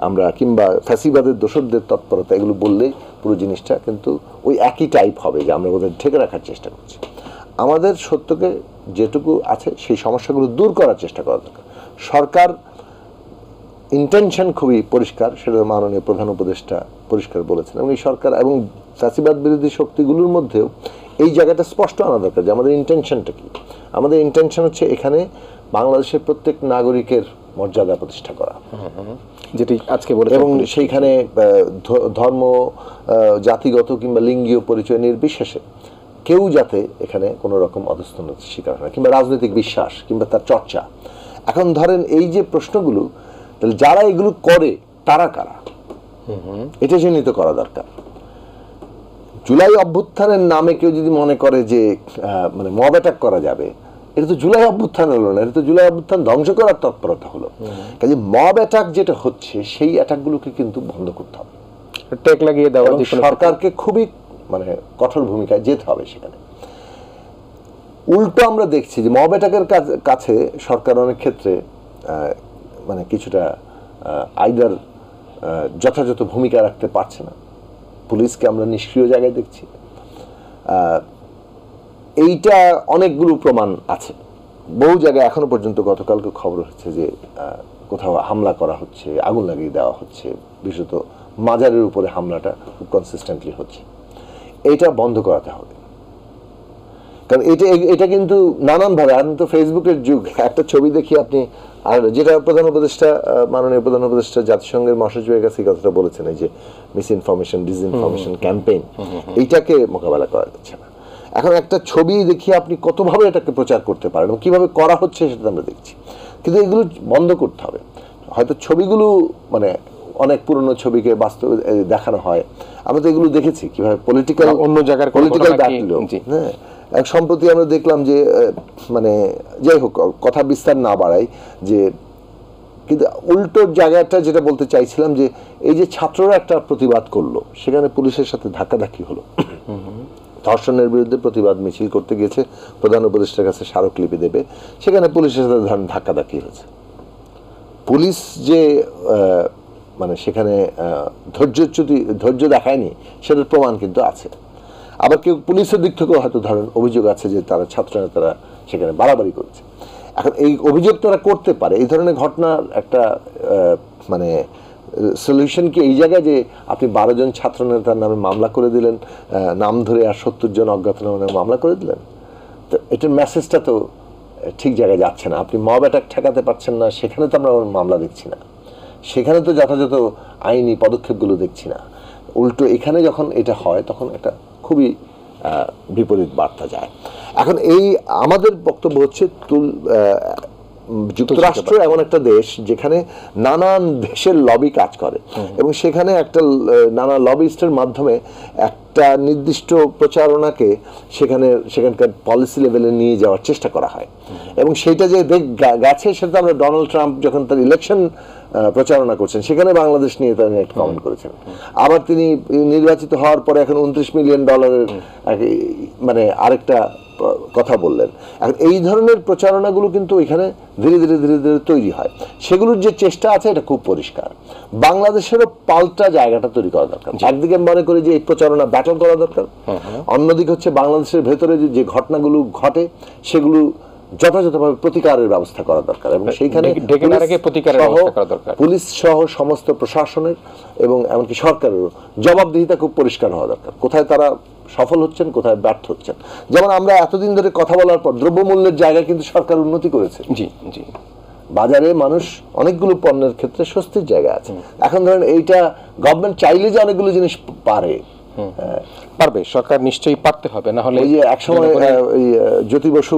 আমরা কিংবা ফ্যাসিবাদের দোসরদের তৎপরতা এগুলো বললেই পুরো জিনিসটা কিন্তু ওই একই টাইপ হবে, যে আমরা ওদের ঢেকে রাখার চেষ্টা করছি। আমাদের সত্যকে যেটুকু আছে সেই সমস্যাগুলো দূর করার চেষ্টা করা দরকার। সরকার ইন্টেনশন খুবই পরিষ্কার, সেটা মাননীয় প্রধান উপদেষ্টা পরিষ্কার বলেছেন, এবং এই সরকার এবং ফ্যাসিবাদ বিরোধী শক্তিগুলোর মধ্যেও এই জায়গাটা স্পষ্ট আনা দরকার যে আমাদের ইন্টেনশনটা কি। আমাদের ইন্টেনশন হচ্ছে এখানে বাংলাদেশের প্রত্যেক নাগরিকের মর্যাদা প্রতিষ্ঠা করা, যেটি আজকে বলে, এবং সেইখানে ধর্ম, জাতিগত কিংবা লিঙ্গীয় পরিচয় নির্বিশেষে কেউ যাতে এখানে কোনো রকম অধস্তনতার শিকার হয়, কিংবা রাজনৈতিক বিশ্বাস কিংবা তার চর্চা। এখন ধরেন এই যে প্রশ্নগুলো, তাহলে যারা এগুলো করে তারা কারা, এটা চিহ্নিত করা দরকার। জুলাই অভ্যুত্থানের নামে কেউ যদি মনে করে যে মানে মব অ্যাটাক করা যাবে, এটা তো জুলাই অভ্যুত্থান হলো না, এটা তো জুলাই অভ্যুত্থান ধ্বংস করার তৎপরতা হলো। কাজে মব অ্যাটাক যেটা হচ্ছে সেই অ্যাটাকগুলোকে কিন্তু বন্ধ করতে হবে, টেক লাগিয়ে দেওয়া, সরকারকে খুবই মানে কঠোর ভূমিকায় যেতে হবে সেখানে। উল্টো আমরা দেখছি যে মব অ্যাটাকের কাছে সরকার অনেক ক্ষেত্রে মানে কিছুটা আইদার যথাযথ ভূমিকা রাখতে পারছে না, পুলিশকে আমরা নিষ্ক্রিয় জায়গায় দেখছি। এইটা অনেকগুলো প্রমাণ আছে, বহু জায়গায় এখনো পর্যন্ত। গতকালকে খবর হচ্ছে যে কোথাও হামলা করা হচ্ছে, আগুন লাগিয়ে দেওয়া হচ্ছে, বিশেষত মাজারের উপরে হামলাটা খুব কনসিস্টেন্টলি হচ্ছে। এইটা বন্ধ করাতে হবে, কারণ এটা কিন্তু নানানভাবে, এখন তো ফেসবুকের যুগ, একটা ছবি দেখি আপনি, আর যেটা প্রধান উপদেষ্টা মাননীয় প্রধান উপদেষ্টা জাতিসংঘের মহাসচিবের কাছে এই কথাটা বলেছেন, এই যে মিস ইনফরমেশন, ডিসইনফরমেশন ক্যাম্পেইন, এইটাকে মোকাবেলা করা যাচ্ছে না। এখন একটা ছবি দেখি আপনি কতভাবে এটাকে প্রচার করতে পারেন এবং কিভাবে করা হচ্ছে সেটা আমরা দেখছি, কিন্তু এগুলো বন্ধ করতে হবে। হয়তো ছবিগুলো মানে অনেক পুরনো ছবিকে বাস্তবে দেখানো হয়, আমরা তো এগুলো দেখেছি কিভাবে পলিটিক্যাল অন্য জায়গার পলিটিক্যাল ব্যাটল। হ্যাঁ, এক সম্প্রতি আমরা দেখলাম যে মানে যাই হোক কথা বিস্তার না বাড়াই, যে কিন্তু উল্টোর জায়গাটা যেটা বলতে চাইছিলাম যে এই যে ছাত্ররা একটা প্রতিবাদ করলো, সেখানে পুলিশের সাথে ধাক্কাধাক্কি হলো, ধর্ষণের বিরুদ্ধে প্রতিবাদ মিছিল করতে গিয়েছে, প্রধান উপদেষ্টার কাছে স্মারকলিপি দেবে, সেখানে পুলিশের সাথে ধাক্কাধাক্কি হয়েছে। পুলিশ যে মানে সেখানে ধৈর্য দেখায়নি সেটার প্রমাণ কিন্তু আছে। আবার কেউ পুলিশের দিক থেকেও হয়তো ধরেন অভিযোগ আছে যে তারা ছাত্রনেতারা সেখানে বাড়াবাড়ি করছে। এখন এই অভিযোগ তারা করতে পারে, এই ধরনের ঘটনার একটা মানে সলিউশন কি এই জায়গায় যে আপনি 12 জন ছাত্রনেতার নামে মামলা করে দিলেন, নাম ধরে আর 70 জন অজ্ঞাতনামা মামলা করে দিলেন? তো এটার মেসেজটা তো ঠিক জায়গায় যাচ্ছে না। আপনি মব অ্যাটাক ঠেকাতে পারছেন না, সেখানে তো আমরা মামলা দেখছি না, সেখানে তো যথাযথ আইনি পদক্ষেপগুলো দেখছি না। উল্টো এখানে যখন এটা হয় তখন একটা খুবই বিপরীত বার্তা যায়। এখন এই আমাদের বক্তব্য হচ্ছে যুক্তরাষ্ট্র এমন একটা দেশ যেখানে নানান দেশের লবি কাজ করে এবং সেখানে একটা নানা লবিস্টের মাধ্যমে একটা নির্দিষ্ট প্রচারণাকে সেখানকার পলিসি লেভেলে নিয়ে যাওয়ার চেষ্টা করা হয় এবং সেটা যে গেছে সেটা আমরা ডোনাল্ড ট্রাম্প যখন তার ইলেকশন প্রচারণা করছেন সেখানে বাংলাদেশ নিয়ে তিনি একটা কমেন্ট করেছেন। আবার তিনি নির্বাচিত হওয়ার পরে এখন $29 মিলিয়ন মানে আরেকটা কথা বললেন। এখন এই ধরনের প্রচারণাগুলো কিন্তু এখানে ধীরে ধীরে তৈরি হয়, সেগুলোর যে চেষ্টা আছে এটা খুব পরিষ্কার। বাংলাদেশেরও পাল্টা জায়গাটা তৈরি করা দরকার। একদিকে মনে করি যে এই প্রচারণা ব্যাটল করা দরকার, অন্যদিকে হচ্ছে বাংলাদেশের ভেতরে যে ঘটনাগুলো ঘটে সেগুলো যথাযথভাবে প্রতিকারের ব্যবস্থা করা দরকার এবং সেইখানে পুলিশ সহ সমস্ত প্রশাসনের এবং এমনকি সরকারেরও জবাবদিহিতা খুব পরিষ্কার হওয়া দরকার। কোথায় তারা সফল হচ্ছেন, কোথায় ব্যর্থ হচ্ছেন। যেমন আমরা এতদিন ধরে কথা বলার পর দ্রব্যমূল্যের জায়গায় কিন্তু সরকার উন্নতি করেছে। জি জি, বাজারে মানুষ অনেকগুলো পণ্যের ক্ষেত্রে স্বস্তির জায়গা আছে। এখন ধরেন এইটা গভর্নমেন্ট চাইলে যে অনেকগুলো জিনিস পারবে, সরকার নিশ্চয়ই পারতে হবে, না হলে এই যে একসময় জ্যোতি বসু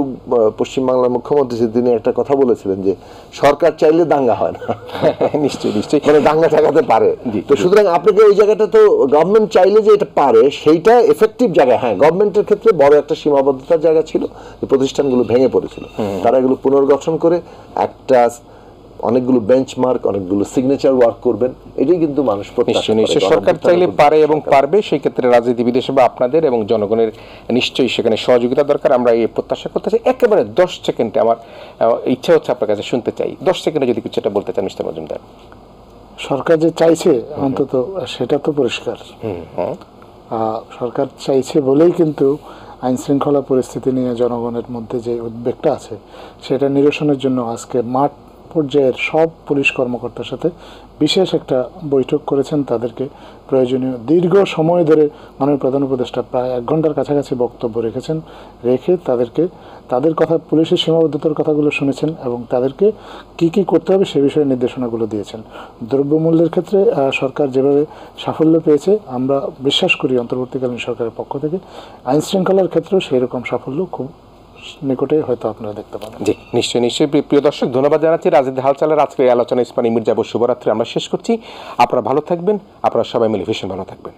পশ্চিমবাংলার মুখ্যমন্ত্রী তিনি একটা কথা বলেছিলেন যে সরকার চাইলে দাঙ্গা হয় না। নিশ্চয়ই মানে দাঙ্গা ঠেকাতে পারে। তো সুতরাং আপনাকে ওই জায়গাটা তো গভর্নমেন্ট চাইলে যে এটা পারে সেইটা এফেক্টিভ জায়গা। হ্যাঁ, গভর্নমেন্টের ক্ষেত্রে বড় একটা সীমাবদ্ধতার জায়গা ছিল, প্রতিষ্ঠানগুলো ভেঙে পড়েছিল, তারা এগুলো পুনর্গঠন করে একটা অনেকগুলো বেঞ্চমার্ক, অনেকগুলো সিগনেচার ওয়ার্ক করবেন, এটাই কিন্তু মানুষ প্রত্যাশা করে। সরকার চাইলে পারে এবং পারবে, সেই ক্ষেত্রে রাজনীতিবিদ হিসেবে আপনাদের এবং জনগণের নিশ্চয়ই সেখানে সহযোগিতা দরকার। আমরা এই প্রত্যাশা করতেছি। একেবারে 10 সেকেন্ডে আমার ইচ্ছা হচ্ছে আপনার কাছে শুনতে চাই, 10 সেকেন্ডে যদি কিছু বলতে চান মিস্টার মজুমদার। সরকার যে চাইছে অন্তত সেটা তো পরিষ্কার। সরকার চাইছে বলেই কিন্তু আইন শৃঙ্খলা পরিস্থিতি নিয়ে জনগণের মধ্যে যে উদ্বেগটা আছে সেটা নিরসনের জন্য আজকে মাঠ পর্যায়ের সব পুলিশ কর্মকর্তার সাথে বিশেষ একটা বৈঠক করেছেন। তাদেরকে প্রয়োজনীয় দীর্ঘ সময় ধরে মাননীয় প্রধান উপদেষ্টা প্রায় 1 ঘন্টার কাছাকাছি বক্তব্য রেখে তাদের কথা, পুলিশের সীমাবদ্ধতার কথাগুলো শুনেছেন এবং তাদেরকে কি করতে হবে সে বিষয়ে নির্দেশনাগুলো দিয়েছেন। দ্রব্যমূল্যের ক্ষেত্রে সরকার যেভাবে সাফল্য পেয়েছে আমরা বিশ্বাস করি অন্তর্বর্তীকালীন সরকারের পক্ষ থেকে আইন শৃঙ্খলার ক্ষেত্রেও সেই রকম সাফল্য খুব নিকটে হয়তো আপনারা দেখতে পাবেন। জি, নিশ্চয়ই। প্রিয় দর্শক, ধন্যবাদ জানাচ্ছি রাজনীতির হালচালের আজকের আলোচনা ইস্পানি মির্জাপুর শুভরাত্রি আমরা শেষ করছি। আপনারা ভালো থাকবেন, আপনারা সবাই মিলে ভীষণ ভালো থাকবেন।